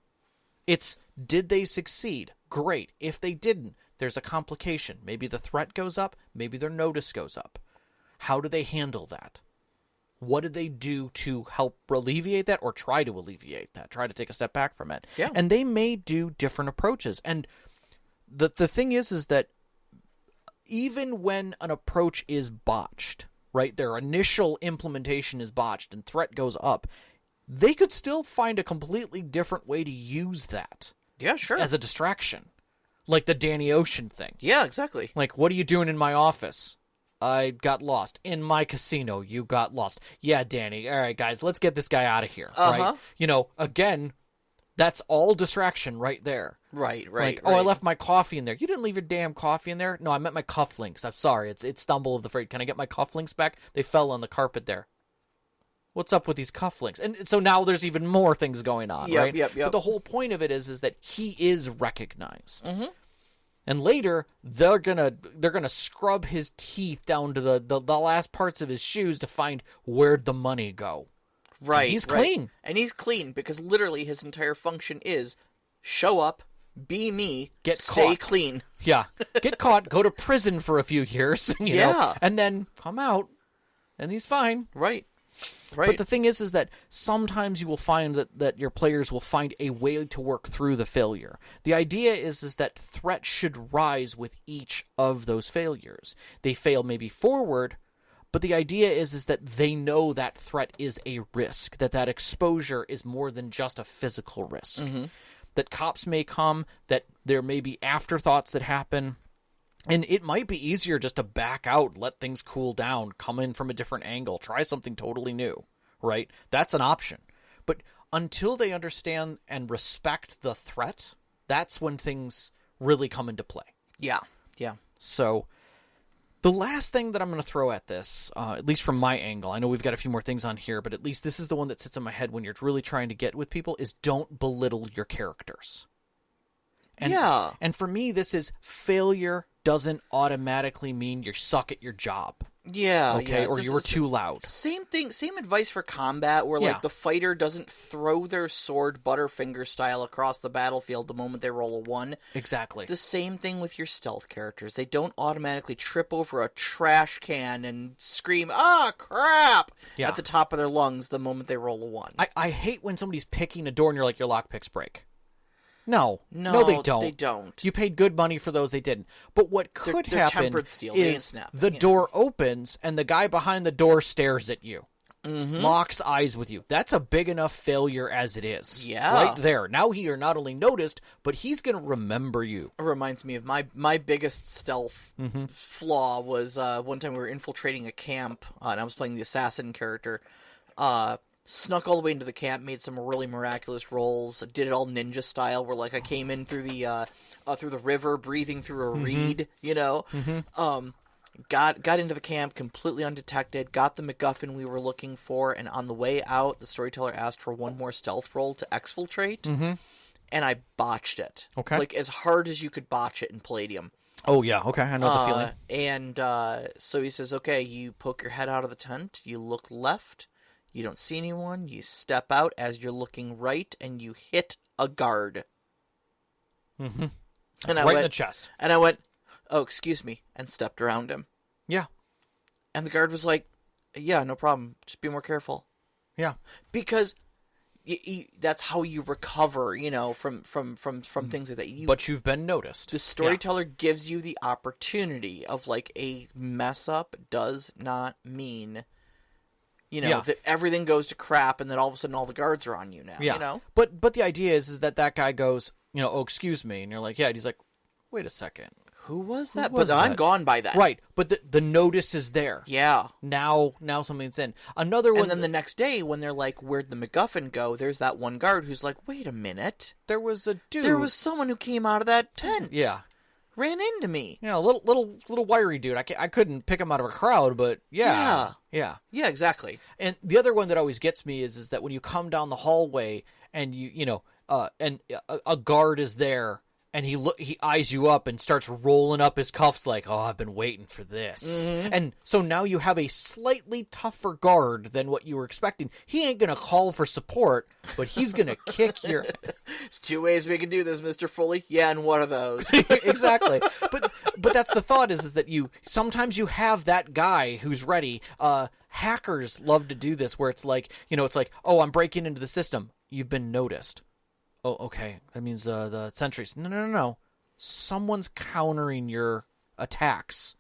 It's, did they succeed? Great. If they didn't, there's a complication. Maybe the threat goes up. Maybe their notice goes up. How do they handle that? What did they do to help alleviate that or try to alleviate that? Try to take a step back from it. Yeah. And they may do different approaches. And the thing is that even when an approach is botched, right, their initial implementation is botched and threat goes up, they could still find a completely different way to use that. Yeah, sure. As a distraction. Like the Danny Ocean thing. Yeah, exactly. Like, what are you doing in my office? I got lost. In my casino, you got lost. Yeah, Danny. All right, guys, let's get this guy out of here. Right? Again, that's all distraction right there. Right. Like, oh, I left my coffee in there. You didn't leave your damn coffee in there? No, I meant my cufflinks. I'm sorry. It's stumble of the freight. Can I get my cufflinks back? They fell on the carpet there. What's up with these cufflinks? And so now there's even more things going on, right? Yep. But the whole point of it is that he is recognized. Mm-hmm. And later, they're gonna scrub his teeth down to the last parts of his shoes to find where'd the money go. Right. And he's clean. And he's clean because literally his entire function is show up, be me, stay caught. clean. Yeah. Get caught, go to prison for a few years, you know, and then come out, and he's fine. Right. But the thing is that sometimes you will find that your players will find a way to work through the failure. The idea is that threat should rise with each of those failures. They fail maybe forward, but the idea is that they know that threat is a risk, that exposure is more than just a physical risk. Mm-hmm. That cops may come, that there may be afterthoughts that happen, and it might be easier just to back out, let things cool down, come in from a different angle, try something totally new, right? That's an option. But until they understand and respect the threat, that's when things really come into play. Yeah. So the last thing that I'm going to throw at this, at least from my angle, I know we've got a few more things on here, but at least this is the one that sits in my head when you're really trying to get with people, is don't belittle your characters. And for me, this is failure doesn't automatically mean you suck at your job. Yeah. Okay, or you were too loud. Same thing, same advice for combat where, like, the fighter doesn't throw their sword Butterfinger style across the battlefield the moment they roll a 1. Exactly. The same thing with your stealth characters. They don't automatically trip over a trash can and scream, crap, at the top of their lungs the moment they roll a 1. I hate when somebody's picking a door and you're like, your lockpicks break. No, they don't. They don't. You paid good money for those, they didn't. But what could they're happen tempered steel. is the door opens and the guy behind the door stares at you. Mm-hmm. Locks eyes with you. That's a big enough failure as it is. Yeah. Right there. Now you're not only noticed, but he's going to remember you. It reminds me of my biggest stealth flaw was one time we were infiltrating a camp, and I was playing the assassin character. Snuck all the way into the camp, made some really miraculous rolls, did it all ninja style, where, like, I came in through the river, breathing through a reed, you know? Mm-hmm. Got into the camp completely undetected, got the MacGuffin we were looking for, and on the way out, the storyteller asked for one more stealth roll to exfiltrate, and I botched it. Okay. Like, as hard as you could botch it in Palladium. Oh, yeah, okay, I know the feeling. And so he says, okay, you poke your head out of the tent, you look left, you don't see anyone, you step out as you're looking right, and you hit a guard. Mm-hmm. And in the chest. And I went, oh, excuse me, and stepped around him. Yeah. And the guard was like, yeah, no problem, just be more careful. Yeah. Because that's how you recover, you know, from things like that. But you've been noticed. The storyteller gives you the opportunity of, like, a mess up does not mean... You know, that everything goes to crap and then all of a sudden all the guards are on you now, you know? But the idea is that guy goes, you know, oh, excuse me. And you're like, yeah. And he's like, wait a second. Who was that? But I'm gone by that. Right. But the notice is there. Yeah. Now something's in. Another one. And then the next day when they're like, where'd the MacGuffin go? There's that one guard who's like, wait a minute. There was a dude. There was someone who came out of that tent. Yeah. Ran into me. You know, little wiry dude. I couldn't pick him out of a crowd, but yeah. Yeah, exactly. And the other one that always gets me is that when you come down the hallway and and a guard is there and he eyes you up and starts rolling up his cuffs like, oh, I've been waiting for this. Mm-hmm. And so now you have a slightly tougher guard than what you were expecting. He ain't gonna call for support, but he's gonna kick your... There's 2 ways we can do this, Mr. Foley. Yeah, and what are those? Exactly. But that's the thought is that sometimes you have that guy who's ready. Hackers love to do this where it's like, oh, I'm breaking into the system. You've been noticed. Oh, okay. That means the sentries. No. Someone's countering your attacks.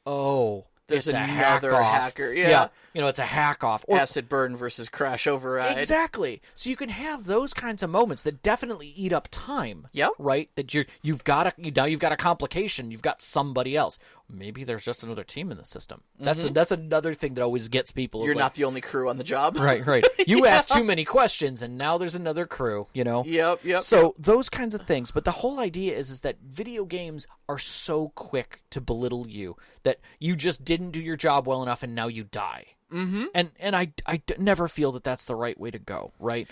Oh, there's it's another a hacker. Yeah. It's a hack off. Acid burn versus crash override. Exactly. So you can have those kinds of moments that definitely eat up time. Yep. Right? That you've got a complication. You've got somebody else. maybe there's just another team in the system. That's another thing that always gets people. You're not the only crew on the job. Right. You asked too many questions, and now there's another crew, Yep. So those kinds of things. But the whole idea is that video games are so quick to belittle you that you just didn't do your job well enough, and now you die. Mm-hmm. And I never feel that that's the right way to go, right?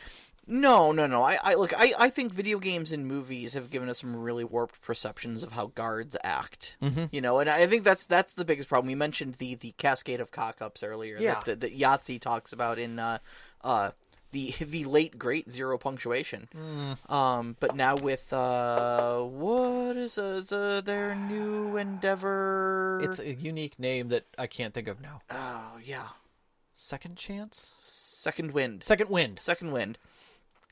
No. I think video games and movies have given us some really warped perceptions of how guards act. Mm-hmm. And I think that's the biggest problem. We mentioned the cascade of cock-ups earlier that Yahtzee talks about in the late great Zero Punctuation. But now with what is their new endeavor? It's a unique name that I can't think of now. Oh yeah, Second Chance? Second Wind. Second Wind.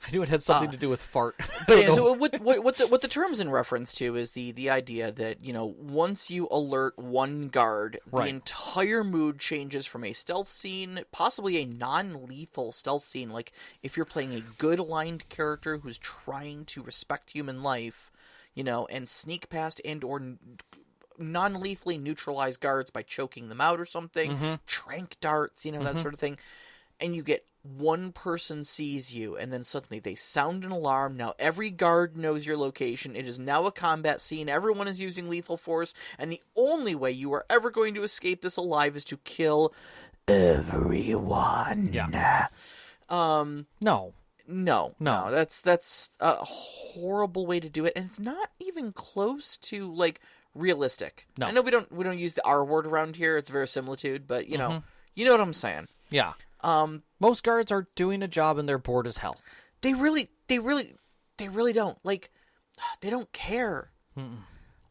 I knew it had something to do with fart. But yeah, so what the term's in reference to is the idea that, once you alert one guard, the entire mood changes from a stealth scene, possibly a non-lethal stealth scene, like if you're playing a good aligned character who's trying to respect human life, and sneak past and or non-lethally neutralize guards by choking them out or something, trank darts, that sort of thing, and you get one person sees you, and then suddenly they sound an alarm. Now every guard knows your location. It is now a combat scene. Everyone is using lethal force, and the only way you are ever going to escape this alive is to kill everyone. Yeah. No. That's a horrible way to do it, and it's not even close to realistic. No. I know we don't use the R word around here. It's verisimilitude, but you know what I'm saying. Yeah. Most guards are doing a job and they're bored as hell. They really don't. They don't care. Mm-mm.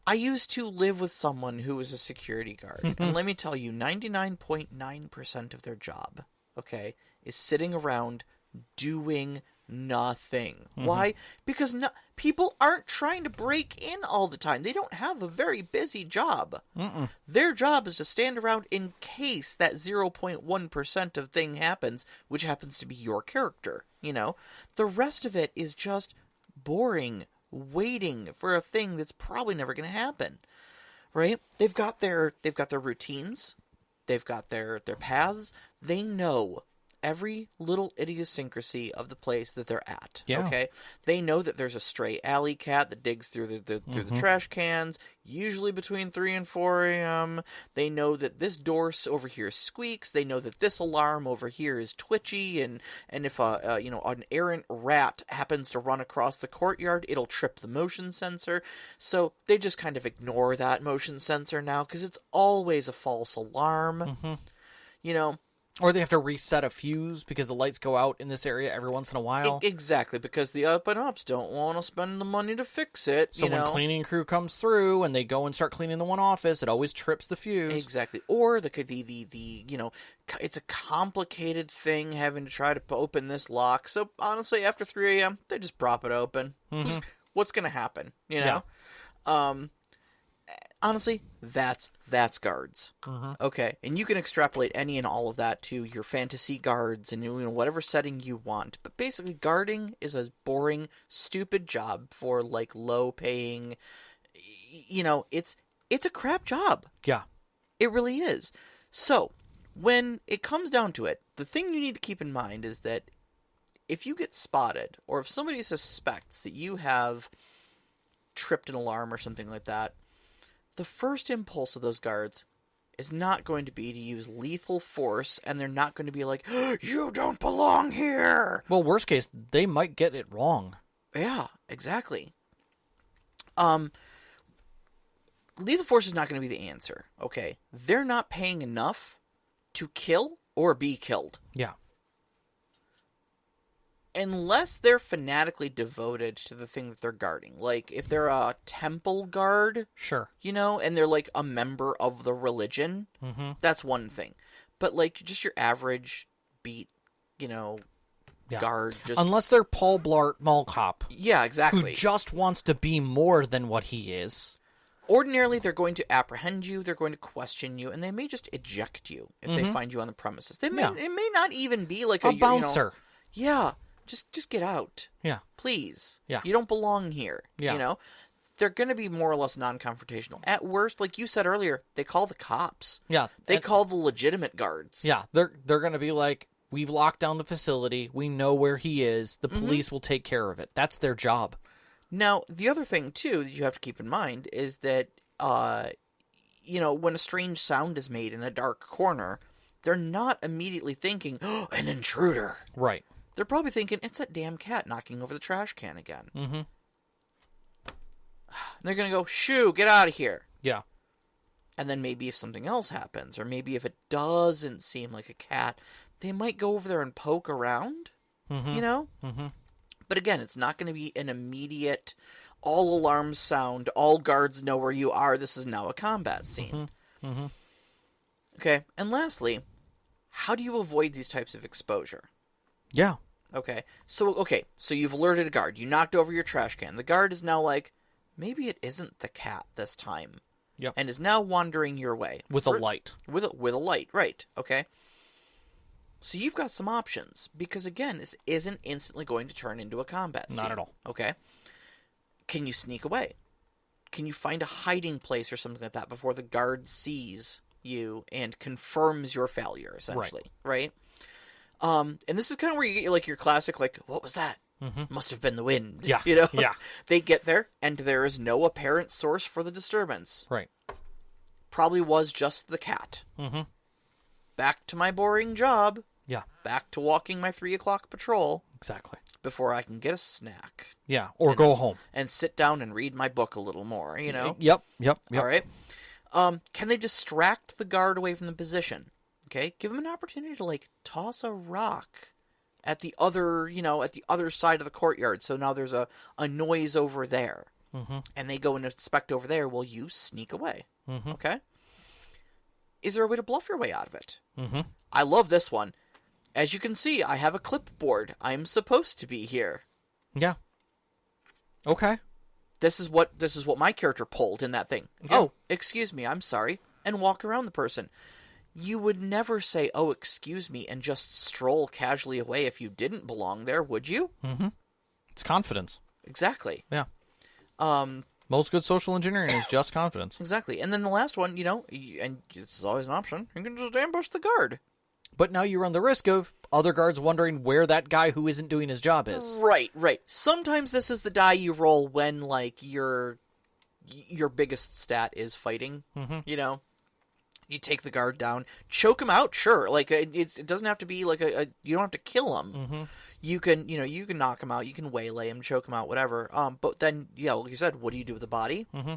I used to live with someone who was a security guard, and let me tell you, 99.9% of their job, is sitting around doing nothing. Why? Because people aren't trying to break in all the time. They don't have a very busy job. Their job is to stand around in case that 0.1% of thing happens, which happens to be your character. The rest of it is just boring, waiting for a thing that's probably never going to happen. Right? They've got their routines. They've got their paths. They know every little idiosyncrasy of the place that they're at. Yeah. Okay, they know that there's a stray alley cat that digs through the trash cans, usually between 3 and 4 a.m. They know that this door over here squeaks. They know that this alarm over here is twitchy, and if an errant rat happens to run across the courtyard, it'll trip the motion sensor. So they just kind of ignore that motion sensor now because it's always a false alarm. Or they have to reset a fuse because the lights go out in this area every once in a while. Exactly, because the up-and-ups don't want to spend the money to fix it. So when cleaning crew comes through and they go and start cleaning the one office, it always trips the fuse. Exactly. Or it's a complicated thing having to try to open this lock. So honestly, after 3 a.m., they just prop it open. What's going to happen? Yeah. Honestly, that's guards. Okay, and you can extrapolate any and all of that to your fantasy guards and whatever setting you want. But basically, guarding is a boring, stupid job for low paying. It's a crap job. Yeah, it really is. So when it comes down to it, the thing you need to keep in mind is that if you get spotted, or if somebody suspects that you have tripped an alarm or something like that, the first impulse of those guards is not going to be to use lethal force, and they're not going to be like, "You don't belong here!" Well, worst case, they might get it wrong. Yeah, exactly. Lethal force is not going to be the answer, okay? They're not paying enough to kill or be killed. Yeah. Unless they're fanatically devoted to the thing that they're guarding. Like, if they're a temple guard, sure, and they're, a member of the religion, that's one thing. But, just your average beat, guard. Just... Unless they're Paul Blart Mall Cop. Yeah, exactly. Who just wants to be more than what he is. Ordinarily, they're going to apprehend you, they're going to question you, and they may just eject you if they find you on the premises. It may not even be a bouncer. Yeah. Just get out. Yeah. Please. Yeah. You don't belong here. Yeah. they're going to be more or less non-confrontational. At worst, like you said earlier, they call the cops. Yeah. They call the legitimate guards. Yeah, they're going to be like, we've locked down the facility. We know where he is. The police will take care of it. That's their job. Now, the other thing, too, that you have to keep in mind is that, when a strange sound is made in a dark corner, they're not immediately thinking, oh, an intruder. Right. They're probably thinking, it's that damn cat knocking over the trash can again. Mm-hmm. They're going to go, shoo, get out of here. Yeah. And then maybe if something else happens, or maybe if it doesn't seem like a cat, they might go over there and poke around, Mm-hmm. But again, it's not going to be an immediate, all alarms sound, all guards know where you are, this is now a combat scene. Mm-hmm. Okay, and lastly, how do you avoid these types of exposure? Yeah. Okay, so you've alerted a guard, you knocked over your trash can, the guard is now like, maybe it isn't the cat this time. Yep. And is now wandering your way. With a light. With a light, right, okay. So you've got some options, because again, this isn't instantly going to turn into a combat scene. Not at all. Okay? Can you sneak away? Can you find a hiding place or something like that before the guard sees you and confirms your failure, essentially, right? And this is kind of where you get your classic, what was that? Mm-hmm. Must have been the wind. Yeah. Yeah. They get there, and there is no apparent source for the disturbance. Right. Probably was just the cat. Mm-hmm. Back to my boring job. Yeah. Back to walking my 3 o'clock patrol. Exactly. Before I can get a snack. Yeah, or go home. And sit down and read my book a little more, Yep. All right. Can they distract the guard away from the position? Okay, give them an opportunity to, toss a rock at the other, at the other side of the courtyard. So now there's a noise over there. Mm-hmm. And they go and inspect over there. Well, you sneak away. Mm-hmm. Okay? Is there a way to bluff your way out of it? Mm-hmm. I love this one. As you can see, I have a clipboard. I'm supposed to be here. Yeah. Okay. This is what my character pulled in that thing. Yeah. Oh, excuse me, I'm sorry. And walk around the person. You would never say, oh, excuse me, and just stroll casually away if you didn't belong there, would you? Mm-hmm. It's confidence. Exactly. Yeah. Most good social engineering is just confidence. Exactly. And then the last one, and this is always an option, you can just ambush the guard. But now you run the risk of other guards wondering where that guy who isn't doing his job is. Right. Sometimes this is the die you roll when, your biggest stat is fighting, Mm-hmm. You take the guard down, choke him out, sure. It doesn't have to be you don't have to kill him. Mm-hmm. You can, you can knock him out, you can waylay him, choke him out, whatever. But then, like you said, what do you do with the body? Mm-hmm.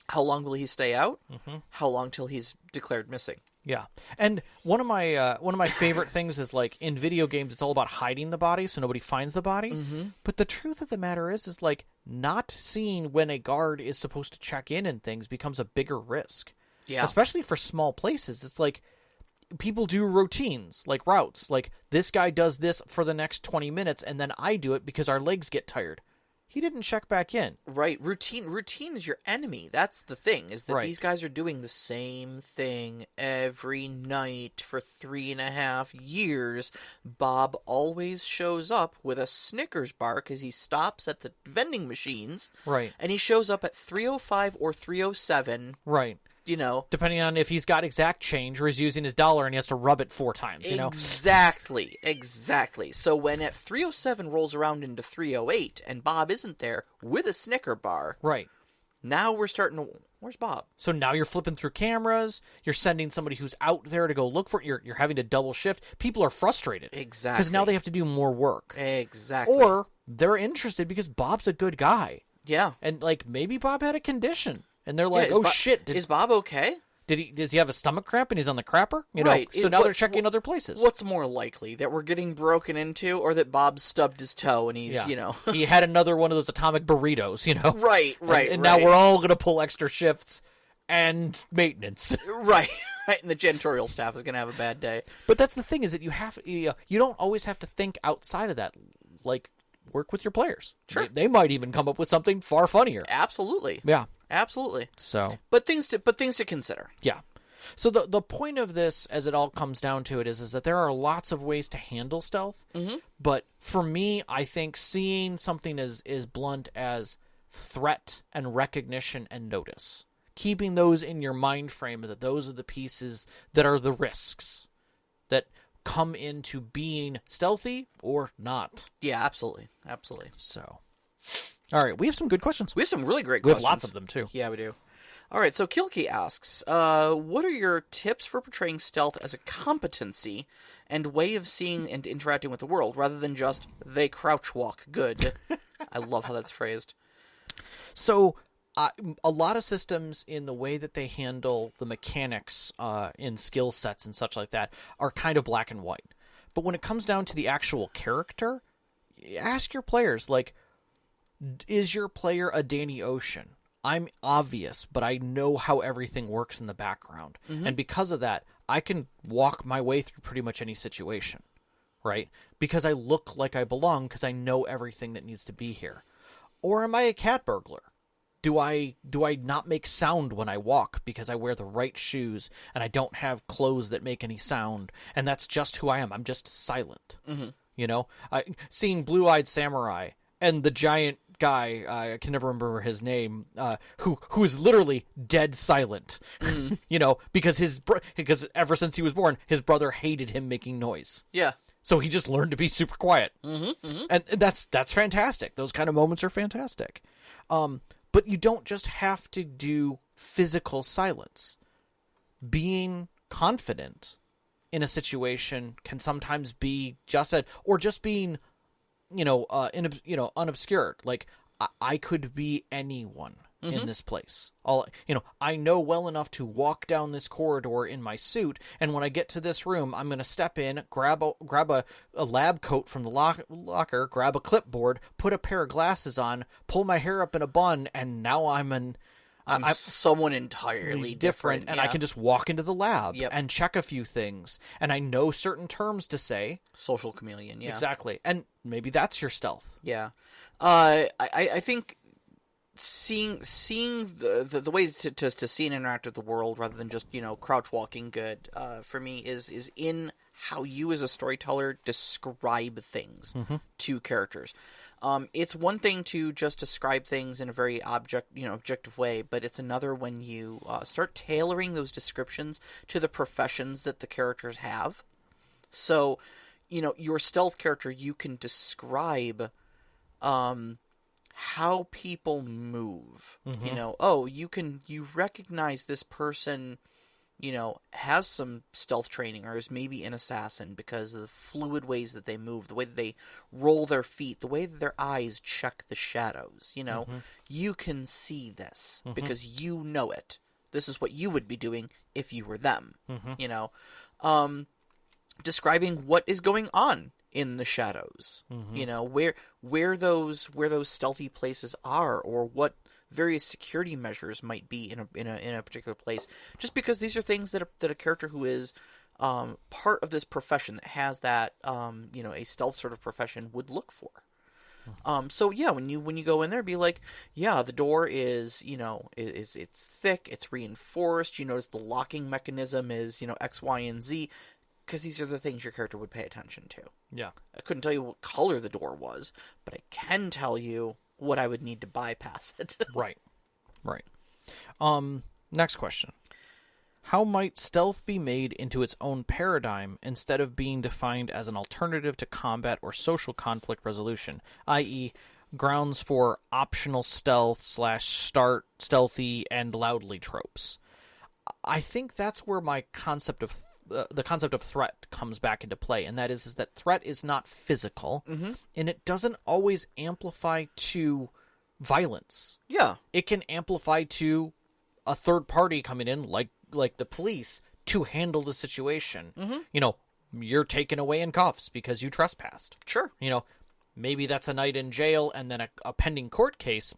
How long will he stay out? Mm-hmm. How long till he's declared missing? Yeah, and one of my favorite things is in video games, it's all about hiding the body so nobody finds the body. Mm-hmm. But the truth of the matter is not seeing when a guard is supposed to check in and things becomes a bigger risk. Yeah. Especially for small places. It's people do routines, routes. This guy does this for the next 20 minutes, and then I do it because our legs get tired. He didn't check back in. Right. Routine is your enemy. That's the thing, is that Right. these guys are doing the same thing every night for 3.5 years. Bob always shows up with a Snickers bar because he stops at the vending machines. Right. And he shows up at 3:05 or 3:07. Right. Depending on if he's got exact change or he's using his dollar and he has to rub it 4 times, Exactly. So when at 3:07 rolls around into 3:08 and Bob isn't there with a Snicker bar, Right. now we're starting to... Where's Bob? So now you're flipping through cameras, you're sending somebody who's out there to go look for it, you're having to double shift. People are frustrated. Exactly. Because now they have to do more work. Exactly. Or they're interested because Bob's a good guy. Yeah. And maybe Bob had a condition. And they're Yeah, shit. Is Bob okay? Does he have a stomach cramp and he's on the crapper? Right. So now they're checking other places. What's more likely, that we're getting broken into, or that Bob stubbed his toe and he's, He had another one of those atomic burritos, Right. And now we're all going to pull extra shifts and maintenance. Right. And the janitorial staff is going to have a bad day. But that's the thing, is that you don't always have to think outside of that. Work with your players. Sure. They might even come up with something far funnier. Absolutely. Yeah. Absolutely. So. But things to consider. Yeah. So the point of this, as it all comes down to it, is that there are lots of ways to handle stealth. Mm-hmm. But for me, I think seeing something as blunt as threat and recognition and notice. Keeping those in your mind frame that those are the pieces that are the risks that come into being stealthy or not. Yeah, absolutely. Absolutely. So, all right, we have some good questions. We have some really great We questions. have lots of them, too. Yeah, we do. All right, so Kilkey asks, what are your tips for portraying stealth as a competency and way of seeing and interacting with the world, rather than just, they crouch walk good? I love how that's phrased. So, a lot of systems in the way that they handle the mechanics in skill sets and such like that are kind of black and white. But when it comes down to the actual character, ask your players, like, is your player a Danny Ocean? I'm obvious, but I know how everything works in the background. Mm-hmm. And because of that, I can walk my way through pretty much any situation, right? Because I look like I belong, because I know everything that needs to be here. Or am I a catburglar? Do I not make sound when I walk because I wear the right shoes and I don't have clothes that make any sound, and that's just who I am? I'm just silent. Mm-hmm. You know, seeing Blue-Eyed Samurai and the giant guy, I can never remember his name, who is literally dead silent. Mm. You know, because because ever since he was born, his brother hated him making noise. Yeah. So he just learned to be super quiet. Mm-hmm, mm-hmm. And that's fantastic. Those kind of moments are fantastic. But you don't just have to do physical silence. Being confident in a situation can sometimes be just being, unobscured. Like, I could be anyone in this place. I know well enough to walk down this corridor in my suit, and when I get to this room, I'm going to step in, grab a lab coat from the locker, grab a clipboard, put a pair of glasses on, pull my hair up in a bun, and now I'm someone entirely different. And yeah. I can just walk into the lab Yep. and check a few things, and I know certain terms to say. Social chameleon, yeah. Exactly. And maybe that's your stealth. Yeah. I think seeing the way to see and interact with the world rather than just, crouch walking good, for me is in how you as a storyteller describe things to characters. It's one thing to just describe things in a very objective way, but it's another when you start tailoring those descriptions to the professions that the characters have. So, your stealth character, you can describe how people move. You recognize this person, has some stealth training or is maybe an assassin because of the fluid ways that they move, the way that they roll their feet, the way that their eyes check the shadows. You can see this because you know it. This is what you would be doing if you were them. Describing what is going on in the shadows, where those stealthy places are, or what various security measures might be in a particular place. Just because these are things that a character who is part of this profession that has that a stealth sort of profession would look for. So yeah, when you go in there, be like, yeah, the door is it's thick, it's reinforced. You notice the locking mechanism is X, Y, and Z. Because these are the things your character would pay attention to. Yeah. I couldn't tell you what color the door was, but I can tell you what I would need to bypass it. Right. Next question. How might stealth be made into its own paradigm instead of being defined as an alternative to combat or social conflict resolution, i.e., grounds for optional stealth / start stealthy and loudly tropes? I think that's where my concept of the concept of threat comes back into play, and that is that threat is not physical, and it doesn't always amplify to violence. Yeah. It can amplify to a third party coming in, like the police, to handle the situation. You're taken away in cuffs because you trespassed. Sure. Maybe that's a night in jail and then a pending court case,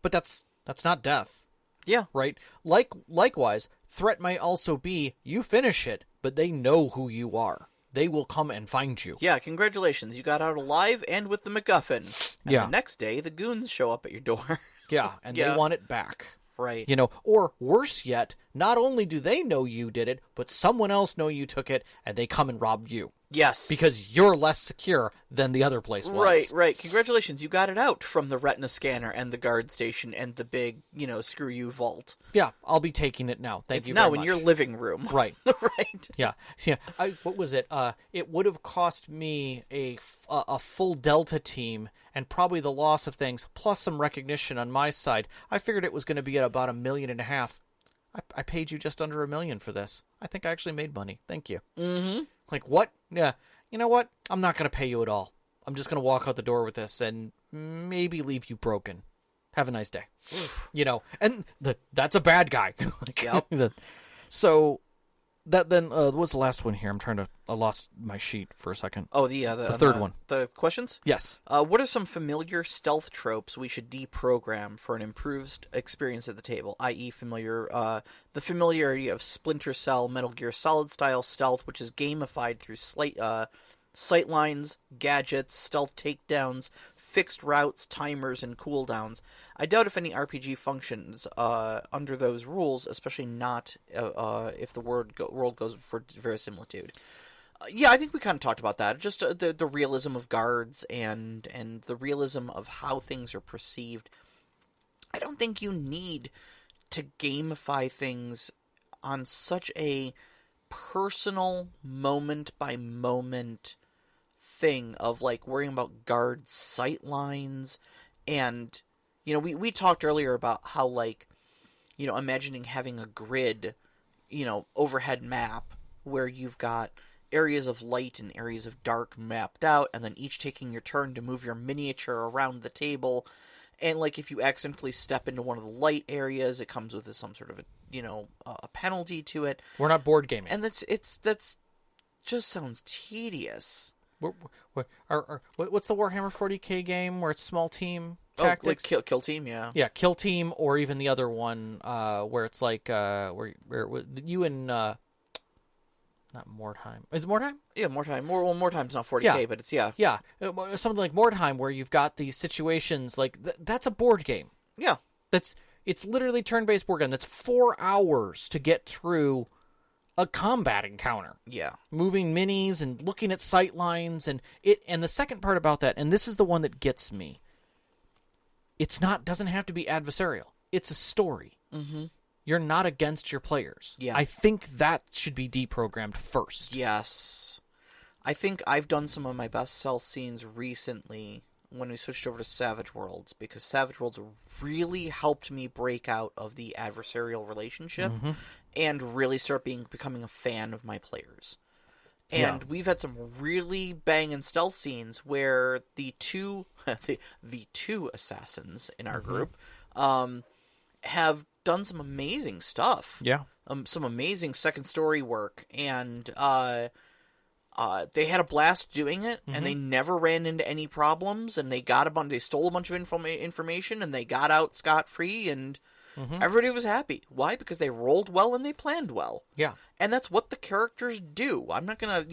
but that's not death. Yeah. Right? Likewise, threat might also be you finish it, but they know who you are. They will come and find you. Yeah, congratulations. You got out alive and with the MacGuffin. And Yeah. the next day, the goons show up at your door. Yeah, and Yeah. they want it back. Right. Or worse yet, not only do they know you did it, but someone else know you took it, and they come and rob you. Yes. Because you're less secure than the other place was. Right. Congratulations, you got it out from the retina scanner and the guard station and the big, screw you vault. Yeah, I'll be taking it now. Thank It's you now very in much. your living room. Right. Right. Yeah. What was it? It would have cost me a full Delta team and probably the loss of things, plus some recognition on my side. I figured it was going to be at about $1.5 million. I paid you just under $1 million for this. I think I actually made money. Thank you. Mm-hmm. Like, what? Yeah. You know what? I'm not going to pay you at all. I'm just going to walk out the door with this and maybe leave you broken. Have a nice day. And that's a bad guy. Yep. So that then what's the last one here? I lost my sheet for a second. Oh, the third one. The questions? Yes. What are some familiar stealth tropes we should deprogram for an improved experience at the table, i.e. the familiarity of Splinter Cell, Metal Gear Solid style stealth, which is gamified through sight lines, gadgets, stealth takedowns, fixed routes, timers, and cooldowns. I doubt if any RPG functions under those rules, especially not if the world goes for verisimilitude. Yeah, I think we kind of talked about that. Just the realism of guards and the realism of how things are perceived. I don't think you need to gamify things on such a personal, moment-by-moment thing of, like, worrying about guard sight lines. And, we talked earlier about how, like, imagining having a grid, overhead map where you've got areas of light and areas of dark mapped out, and then each taking your turn to move your miniature around the table. And, like, if you accidentally step into one of the light areas, it comes with some sort of a penalty to it. We're not board gaming. And that's just sounds tedious. What's the Warhammer 40K game where it's small team tactics? tactics? Kill team, yeah. Yeah, kill team, or even the other one where it's like where you and not Mordheim. Is it Mordheim? Yeah, Mordheim. Mordheim's not 40K, Yeah. but it's, yeah. Yeah, something like Mordheim where you've got these situations like that's a board game. Yeah. It's literally turn-based board game. That's 4 hours to get through a combat encounter. Yeah. Moving minis and looking at sight lines and the second part about that, and this is the one that gets me. Doesn't have to be adversarial. It's a story. Mm-hmm. You're not against your players. Yeah. I think that should be deprogrammed first. Yes. I think I've done some of my best stealth scenes recently when we switched over to Savage Worlds, because Savage Worlds really helped me break out of the adversarial relationship and really start becoming a fan of my players. And we've had some really banging stealth scenes where the two assassins in our group have done some amazing stuff. Yeah. Some amazing second story work, and they had a blast doing it, and they never ran into any problems, and they stole a bunch of information, and they got out scot-free, and everybody was happy. Why? Because they rolled well and they planned well. Yeah. And that's what the characters do. I'm not gonna,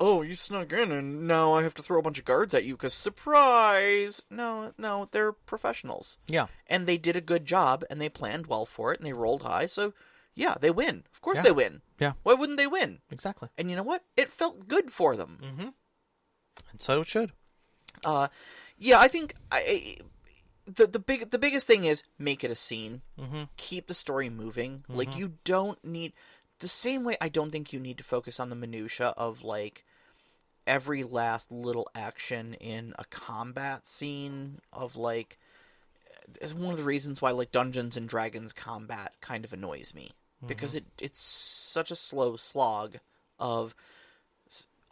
oh, you snuck in and now I have to throw a bunch of guards at you because surprise! No, they're professionals. Yeah. And they did a good job, and they planned well for it, and they rolled high, so yeah, they win. Of course they win. Yeah. Why wouldn't they win? Exactly. And you know what? It felt good for them. Mm-hmm. And so it should. Yeah, I think the biggest thing is make it a scene. Keep the story moving. Like, you don't need... The same way I don't think you need to focus on the minutia of, like, every last little action in a combat scene of, like... It's one of the reasons why, like, Dungeons and Dragons combat kind of annoys me. Because it's such a slow slog of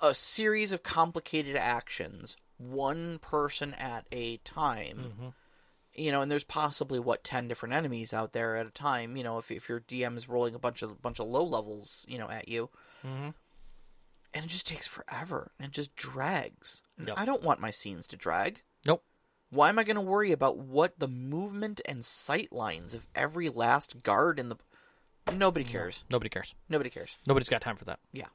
a series of complicated actions, one person at a time. And there's possibly 10 different enemies out there at a time. If your DM is rolling a bunch of low levels, at you, and it just takes forever and it just drags. Yep. I don't want my scenes to drag. Nope. Why am I going to worry about what the movement and sight lines of every last guard in the... Nobody cares. Nobody cares. Nobody cares. Nobody's got time for that. Yeah.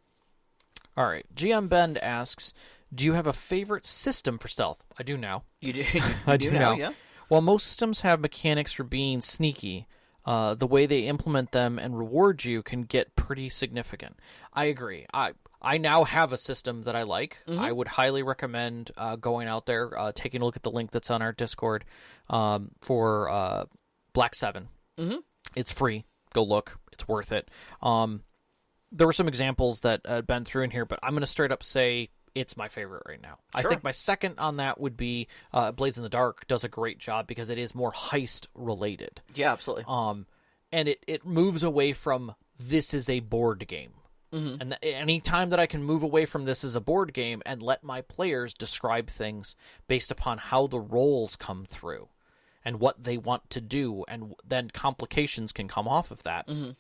All right. GM Bend asks, do you have a favorite system for stealth? I do now. You do? I do now. Yeah. While most systems have mechanics for being sneaky, the way they implement them and reward you can get pretty significant. I agree. I I now have a system that I like. Mm-hmm. I would highly recommend going out there, taking a look at the link that's on our Discord for Black 7. Mm-hmm. It's free. Go look. It's worth it. There were some examples that had been through in here, but I'm going to straight up say it's my favorite right now. Sure. I think my second on that would be Blades in the Dark does a great job because it is more heist related. Yeah, absolutely. And it moves away from this is a board game. Mm-hmm. And any time that I can move away from this as a board game and let my players describe things based upon how the roles come through and what they want to do, and then complications can come off of that, Mm-hmm.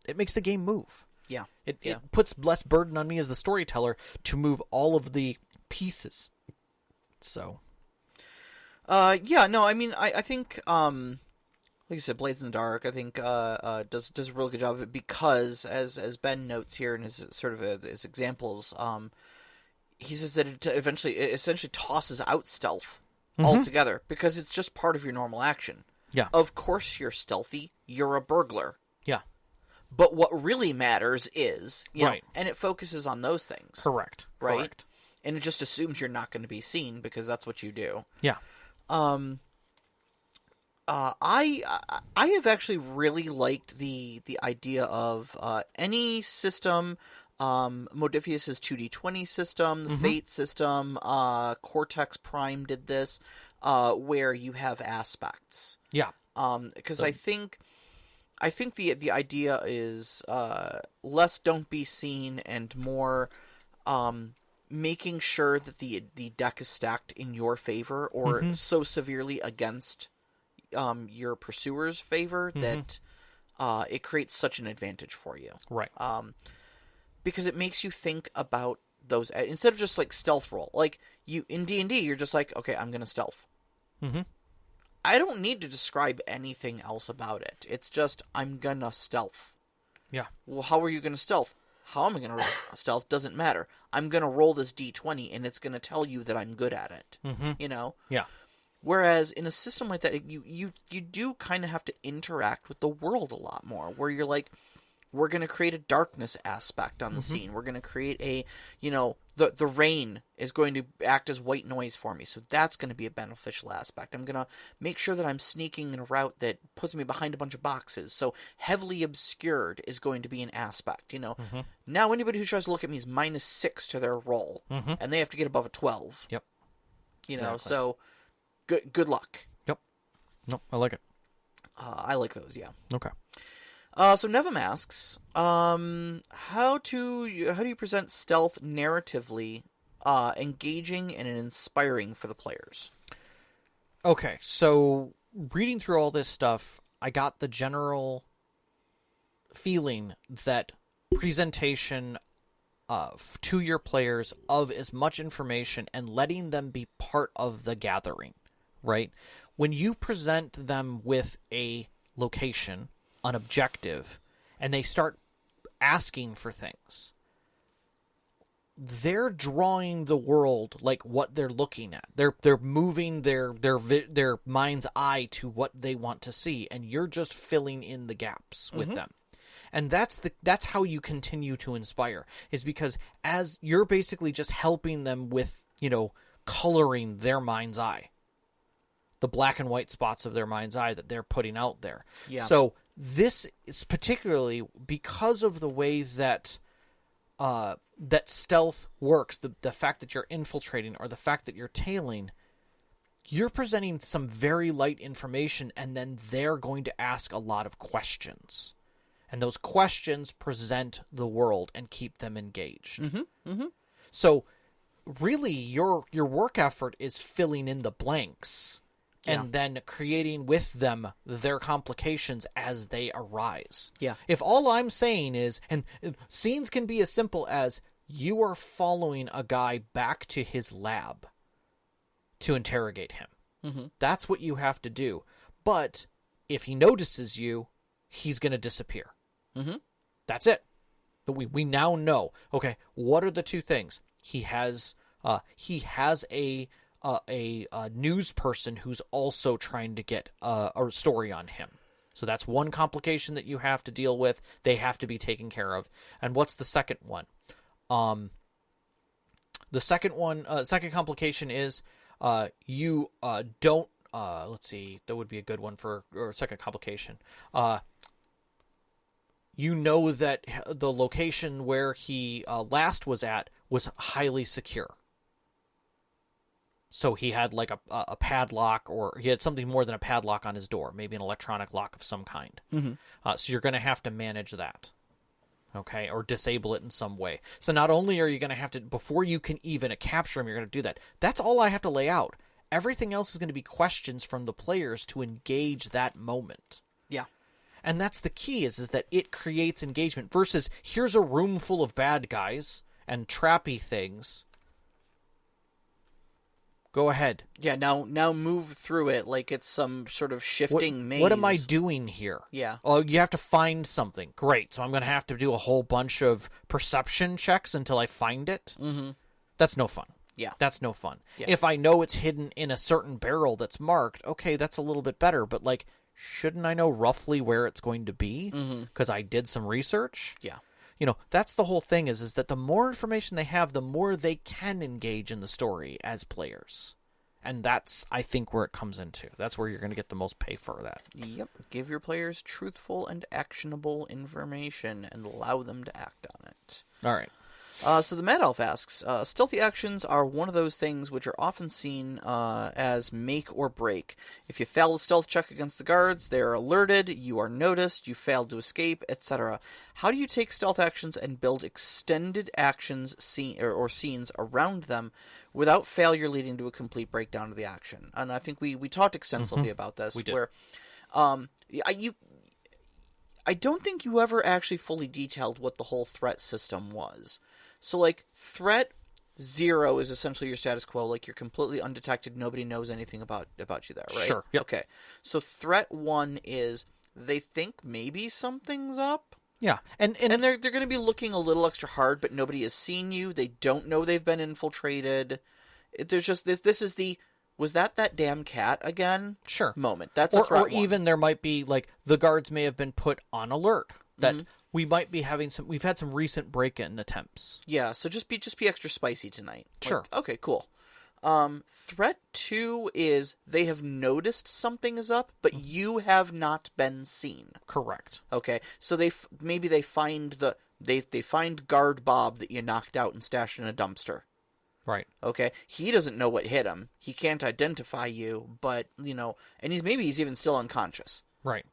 it makes the game move. Yeah. It puts less burden on me as the storyteller to move all of the pieces. So. Yeah, no, I mean, I think, like you said, Blades in the Dark, I think, does a really good job of it because, as Ben notes here in his sort of his examples, he says that it essentially tosses out stealth altogether because it's just part of your normal action. Yeah. Of course you're stealthy. You're a burglar. Yeah. But what really matters is, you know, Right. and it focuses on those things. Correct. Right? Correct. And it just assumes you're not going to be seen because that's what you do. Yeah. I have actually really liked the idea of any system, Modifius's 2D20 system, the Fate system, Cortex Prime did this, where you have aspects. Yeah. Because I think the idea is less don't be seen and more making sure that the deck is stacked in your favor or so severely against your pursuer's favor that it creates such an advantage for you. Right. Because it makes you think about those instead of just like stealth roll. Like you in D&D, you're just like, okay, I'm gonna stealth. Mm-hmm. I don't need to describe anything else about it. It's just I'm gonna stealth. Yeah. Well, how are you gonna stealth? How am I gonna stealth? Doesn't matter. I'm gonna roll this D20 and it's gonna tell you that I'm good at it. Mm-hmm. You know. Yeah. Whereas in a system like that, you do kind of have to interact with the world a lot more. Where you're like, we're going to create a darkness aspect on the scene. We're going to create a, you know, the rain is going to act as white noise for me. So that's going to be a beneficial aspect. I'm going to make sure that I'm sneaking in a route that puts me behind a bunch of boxes. So heavily obscured is going to be an aspect, you know. Now anybody who tries to look at me is -6 to their roll. And they have to get above a 12. Yep. You know, Exactly. so good luck. Yep. Nope. I like it. I like those, yeah. Okay. So Nevim asks, how do you present stealth narratively, engaging and inspiring for the players? Okay, so reading through all this stuff, I got the general feeling that presentation to your players of as much information and letting them be part of the gathering, right? When you present them with a location, an objective, and they start asking for things, they're drawing the world like what they're looking at. They're moving their mind's eye to what they want to see, and you're just filling in the gaps with them. And that's how you continue to inspire, is because as you're basically just helping them with, you know, coloring their mind's eye, the black and white spots of their mind's eye that they're putting out there. Yeah. So this is particularly because of the way that that stealth works, the fact that you're infiltrating or the fact that you're tailing, you're presenting some very light information, and then they're going to ask a lot of questions. And those questions present the world and keep them engaged. So really your work effort is filling in the blanks and then creating with them their complications as they arise. Yeah. If all I'm saying is, and scenes can be as simple as you are following a guy back to his lab to interrogate him. That's what you have to do. But if he notices you, he's going to disappear. That's it. We now know. Okay, what are the two things? He has a news person who's also trying to get a story on him. So that's one complication that you have to deal with. They have to be taken care of. And what's the second one? The second complication is you don't. Let's see. That would be a good one for or second complication. You know that the location where he last was at was highly secure. So he had like a padlock, or he had something more than a padlock on his door, maybe an electronic lock of some kind. So you're going to have to manage that. Okay, or disable it in some way. So not only are you going to have to, before you can even capture him, you're going to do that. That's all I have to lay out. Everything else is going to be questions from the players to engage that moment. Yeah. And that's the key, is that it creates engagement versus here's a room full of bad guys and trappy things. Go ahead. Yeah, now move through it like it's some sort of shifting maze. What am I doing here? Yeah. Oh, you have to find something. Great. So I'm going to have to do a whole bunch of perception checks until I find it? Mm-hmm. That's no fun. Yeah. That's no fun. Yeah. If I know it's hidden in a certain barrel that's marked, okay, that's a little bit better. But, like, shouldn't I know roughly where it's going to be? Because I did some research? Yeah. You know, that's the whole thing is that the more information they have, the more they can engage in the story as players. And that's, I think, where it comes into. That's where you're going to get the most pay for that. Yep. Give your players truthful and actionable information and allow them to act on it. All right. So the Mad Elf asks, stealthy actions are one of those things which are often seen as make or break. If you fail a stealth check against the guards, they are alerted, you are noticed, you failed to escape, etc. How do you take stealth actions and build extended actions or scenes around them without failure leading to a complete breakdown of the action? And I think we talked extensively about this. We did. Where I don't think you ever actually fully detailed what the whole threat system was. So, like, threat 0 is essentially your status quo. Like, you're completely undetected. Nobody knows anything about you there, right? Sure. Yep. Okay. So, threat 1 is they think maybe something's up. Yeah. And they're going to be looking a little extra hard, but nobody has seen you. They don't know they've been infiltrated. There's just this is the, was that damn cat again? Sure. Moment. That's a threat or even there might be, like, the guards may have been put on alert. That we might be having we've had some recent break-in attempts. Yeah, so just be extra spicy tonight. Sure. Like, okay, cool. Threat 2 is they have noticed something is up, but you have not been seen. Correct. Okay, so they find they find Guard Bob that you knocked out and stashed in a dumpster. Right. Okay, he doesn't know what hit him. He can't identify you, but and he's even still unconscious. Right.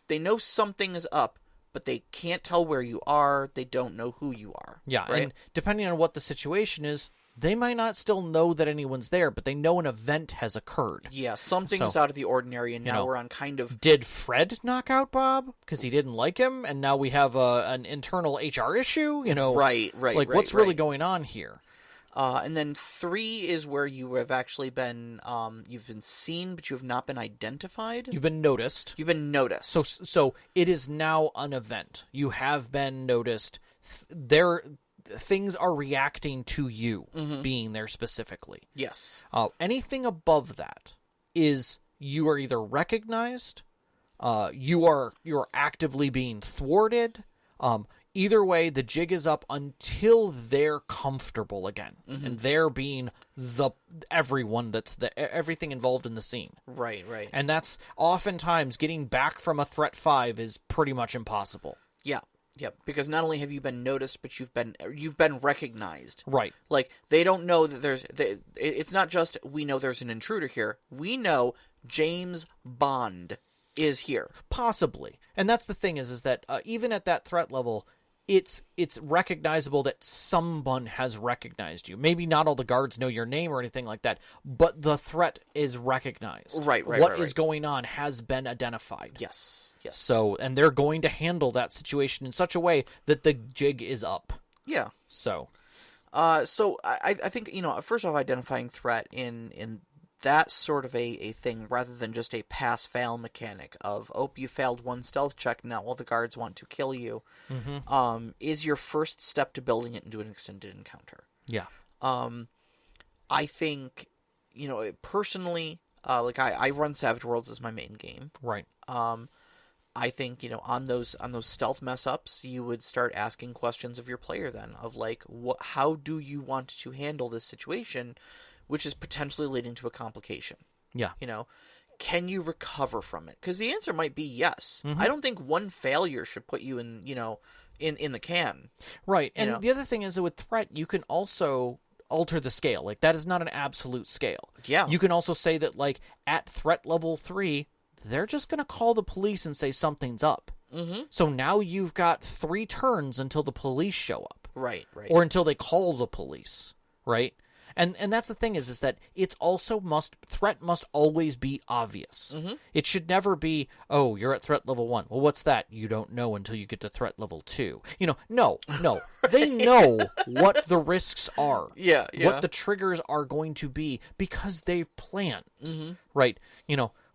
They know something is up, but they can't tell where you are. They don't know who you are. Yeah, right? And depending on what the situation is, they might not still know that anyone's there, but they know an event has occurred. Yeah, something is out of the ordinary, and now we're on kind of... Did Fred knock out Bob because he didn't like him, and now we have an internal HR issue? Right. Like, what's really going on here? And then 3 is where you have actually been, you've been seen, but you have not been identified. You've been noticed. You've been noticed. So it is now an event. You have been noticed. Things are reacting to you being there specifically. Yes. Anything above that is you are either recognized, you're actively being thwarted. Either way, the jig is up until they're comfortable again, and they're being everyone that's everything involved in the scene. Right. And that's oftentimes getting back from a threat 5 is pretty much impossible. Yeah. Because not only have you been noticed, but you've been recognized. Right. Like, they don't know that it's not just we know there's an intruder here. We know James Bond is here. Possibly. And that's the thing is that even at that threat level, it's recognizable that someone has recognized you. Maybe not all the guards know your name or anything like that, but the threat is recognized. Right. What is going on has been identified. Yes. So, and they're going to handle that situation in such a way that the jig is up. Yeah. So I think, first off, identifying threat in that sort of a thing, rather than just a pass-fail mechanic of, you failed one stealth check, now all the guards want to kill you, is your first step to building it into an extended encounter. Yeah. I think, personally, I run Savage Worlds as my main game. Right. I think, on those stealth mess ups, you would start asking questions of your player then, of like, how do you want to handle this situation, which is potentially leading to a complication. Yeah. Can you recover from it? Because the answer might be yes. Mm-hmm. I don't think one failure should put you in in the can. Right. And the other thing is that with threat, you can also alter the scale. Like, that is not an absolute scale. Yeah. You can also say that, like, at threat level 3, they're just going to call the police and say something's up. Mm-hmm. So now you've got 3 turns until the police show up. Right. Or until they call the police, right? And that's the thing is that it's also threat must always be obvious. Mm-hmm. It should never be, oh, you're at threat level 1. Well, what's that? You don't know until you get to threat level 2. No. They know what the risks are. Yeah. What the triggers are going to be because they've planned, Mm-hmm. right?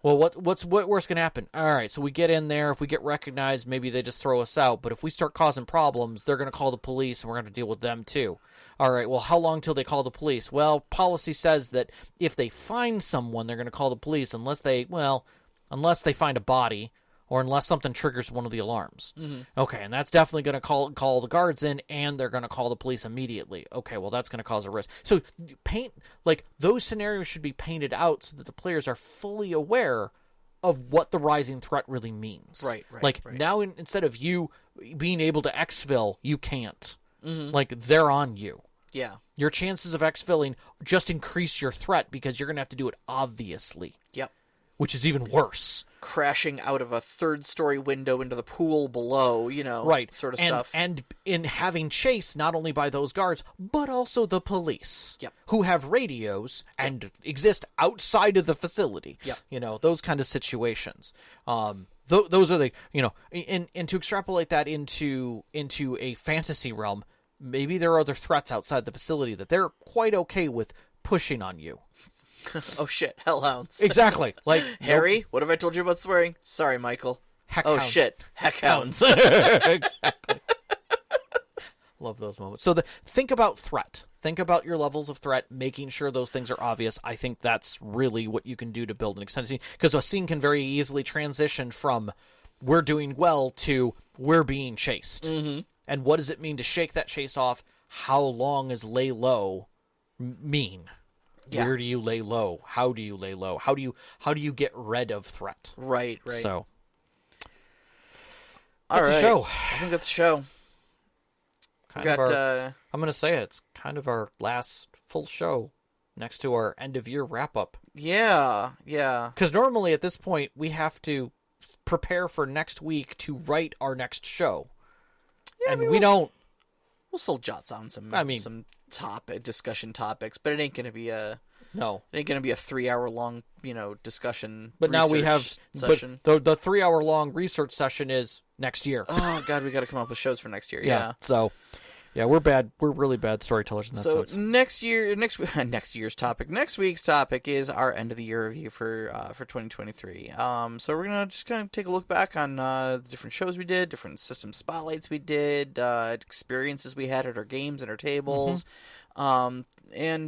Well, what's going to happen? All right, so we get in there. If we get recognized, maybe they just throw us out. But if we start causing problems, they're going to call the police, and we're going to deal with them too. All right, well, how long till they call the police? Well, policy says that if they find someone, they're going to call the police unless they find a body or unless something triggers one of the alarms. Mm-hmm. Okay, and that's definitely going to call the guards in, and they're going to call the police immediately. Okay, well, that's going to cause a risk. So those scenarios should be painted out so that the players are fully aware of what the rising threat really means. Right. Now, instead of you being able to exfil, you can't. Mm-hmm. Like, they're on you. Yeah. Your chances of exfilling just increase your threat because you're going to have to do it obviously. Yep. Which is even worse. Crashing out of a 3rd-story window into the pool below, right. sort of stuff. And in having chase not only by those guards, but also the police, yep. who have radios and exist outside of the facility. Yep. Those kind of situations. Those are the, and to extrapolate that into a fantasy realm, maybe there are other threats outside the facility that they're quite okay with pushing on you. Oh shit, hellhounds. Exactly. Like, Harry, what have I told you about swearing? Sorry, Michael. Heckhounds. Oh shit, heckhounds. Exactly. Love those moments. So think about threat. Think about your levels of threat, making sure those things are obvious. I think that's really what you can do to build an extended scene. Because a scene can very easily transition from we're doing well to we're being chased. Mm-hmm. And what does it mean to shake that chase off? How long is lay low mean? Yeah. Where do you lay low? How do you lay low? How do you get rid of threat? Right. So that's a show. I think that's a show. I'm going to say it's kind of our last full show next to our end of year wrap up. Yeah. Because normally at this point we have to prepare for next week to write our next show, and we don't. We'll still jot down some discussion topics, but it ain't gonna be a 3-hour long discussion. But now we have session. But the 3-hour long research session is next year. Oh god, we got to come up with shows for next year. Yeah. So we're bad. We're really bad storytellers in that sense. So next week's topic is our end of the year review for 2023. So we're gonna just kind of take a look back on the different shows we did, different system spotlights we did, experiences we had at our games and our tables, and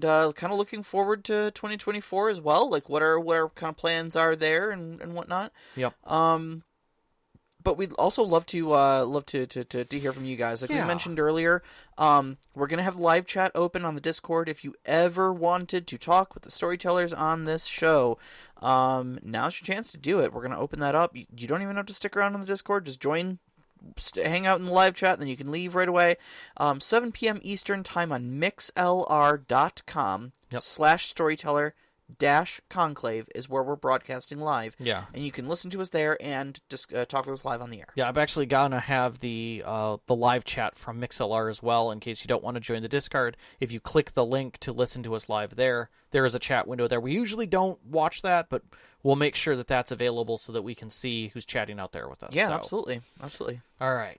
kind of looking forward to 2024 as well. Like what our kind of plans are there and whatnot. Yep. But we'd also love to hear from you guys. Like we mentioned earlier, we're gonna have live chat open on the Discord. If you ever wanted to talk with the storytellers on this show, now's your chance to do it. We're gonna open that up. You don't even have to stick around on the Discord. Just join, hang out in the live chat, and then you can leave right away. 7 p.m. Eastern time on mixlr.com/storyteller -conclave is where we're broadcasting live. Yeah. And you can listen to us there and just talk with us live on the air. Yeah, I'm actually gonna have the live chat from MixLR as well, in case you don't want to join the Discord. If you click the link to listen to us live there is a chat window there. We usually don't watch that, but we'll make sure that that's available so that we can see who's chatting out there with us. Yeah, so. absolutely. All right.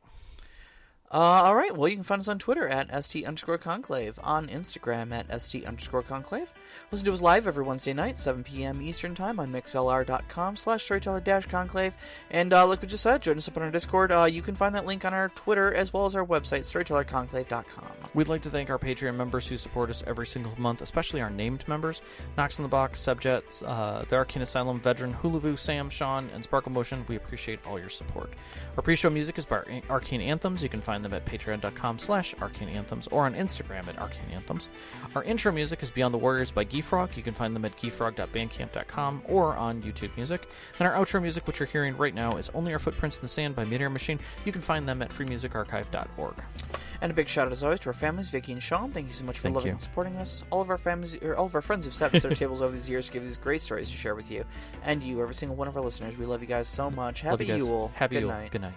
All right. Well, you can find us on Twitter at @ST_Conclave, on Instagram at @ST_Conclave. Listen to us live every Wednesday night, 7 p.m. Eastern Time on mixlr.com/storyteller-conclave. And like we just said, join us up on our Discord. You can find that link on our Twitter as well as our website, storytellerconclave.com. We'd like to thank our Patreon members who support us every single month, especially our named members, Knox in the Box, Subject, The Arcane Asylum, Veteran, Hulavu, Sam, Sean, and Sparkle Motion. We appreciate all your support. Our pre-show music is by Arcane Anthems. You can find them at patreon.com/arcaneanthems or on Instagram at arcaneanthems. Our intro music is Beyond the Warriors by Geefrog. You can find them at geefrog.bandcamp.com or on YouTube Music. And our outro music, which you're hearing right now, is Only Our Footprints in the Sand by Meteor Machine. You can find them at freemusicarchive.org. And a big shout out as always to our families, Vicky and Sean. Thank you so much for Thank loving you. and supporting us. All of our families, or all of our friends who've sat at our tables over these years to give these great stories to share with you. And you, every single one of our listeners. We love you guys so much. Love Happy you guys. Yule. Happy Good Yule. night. Good night.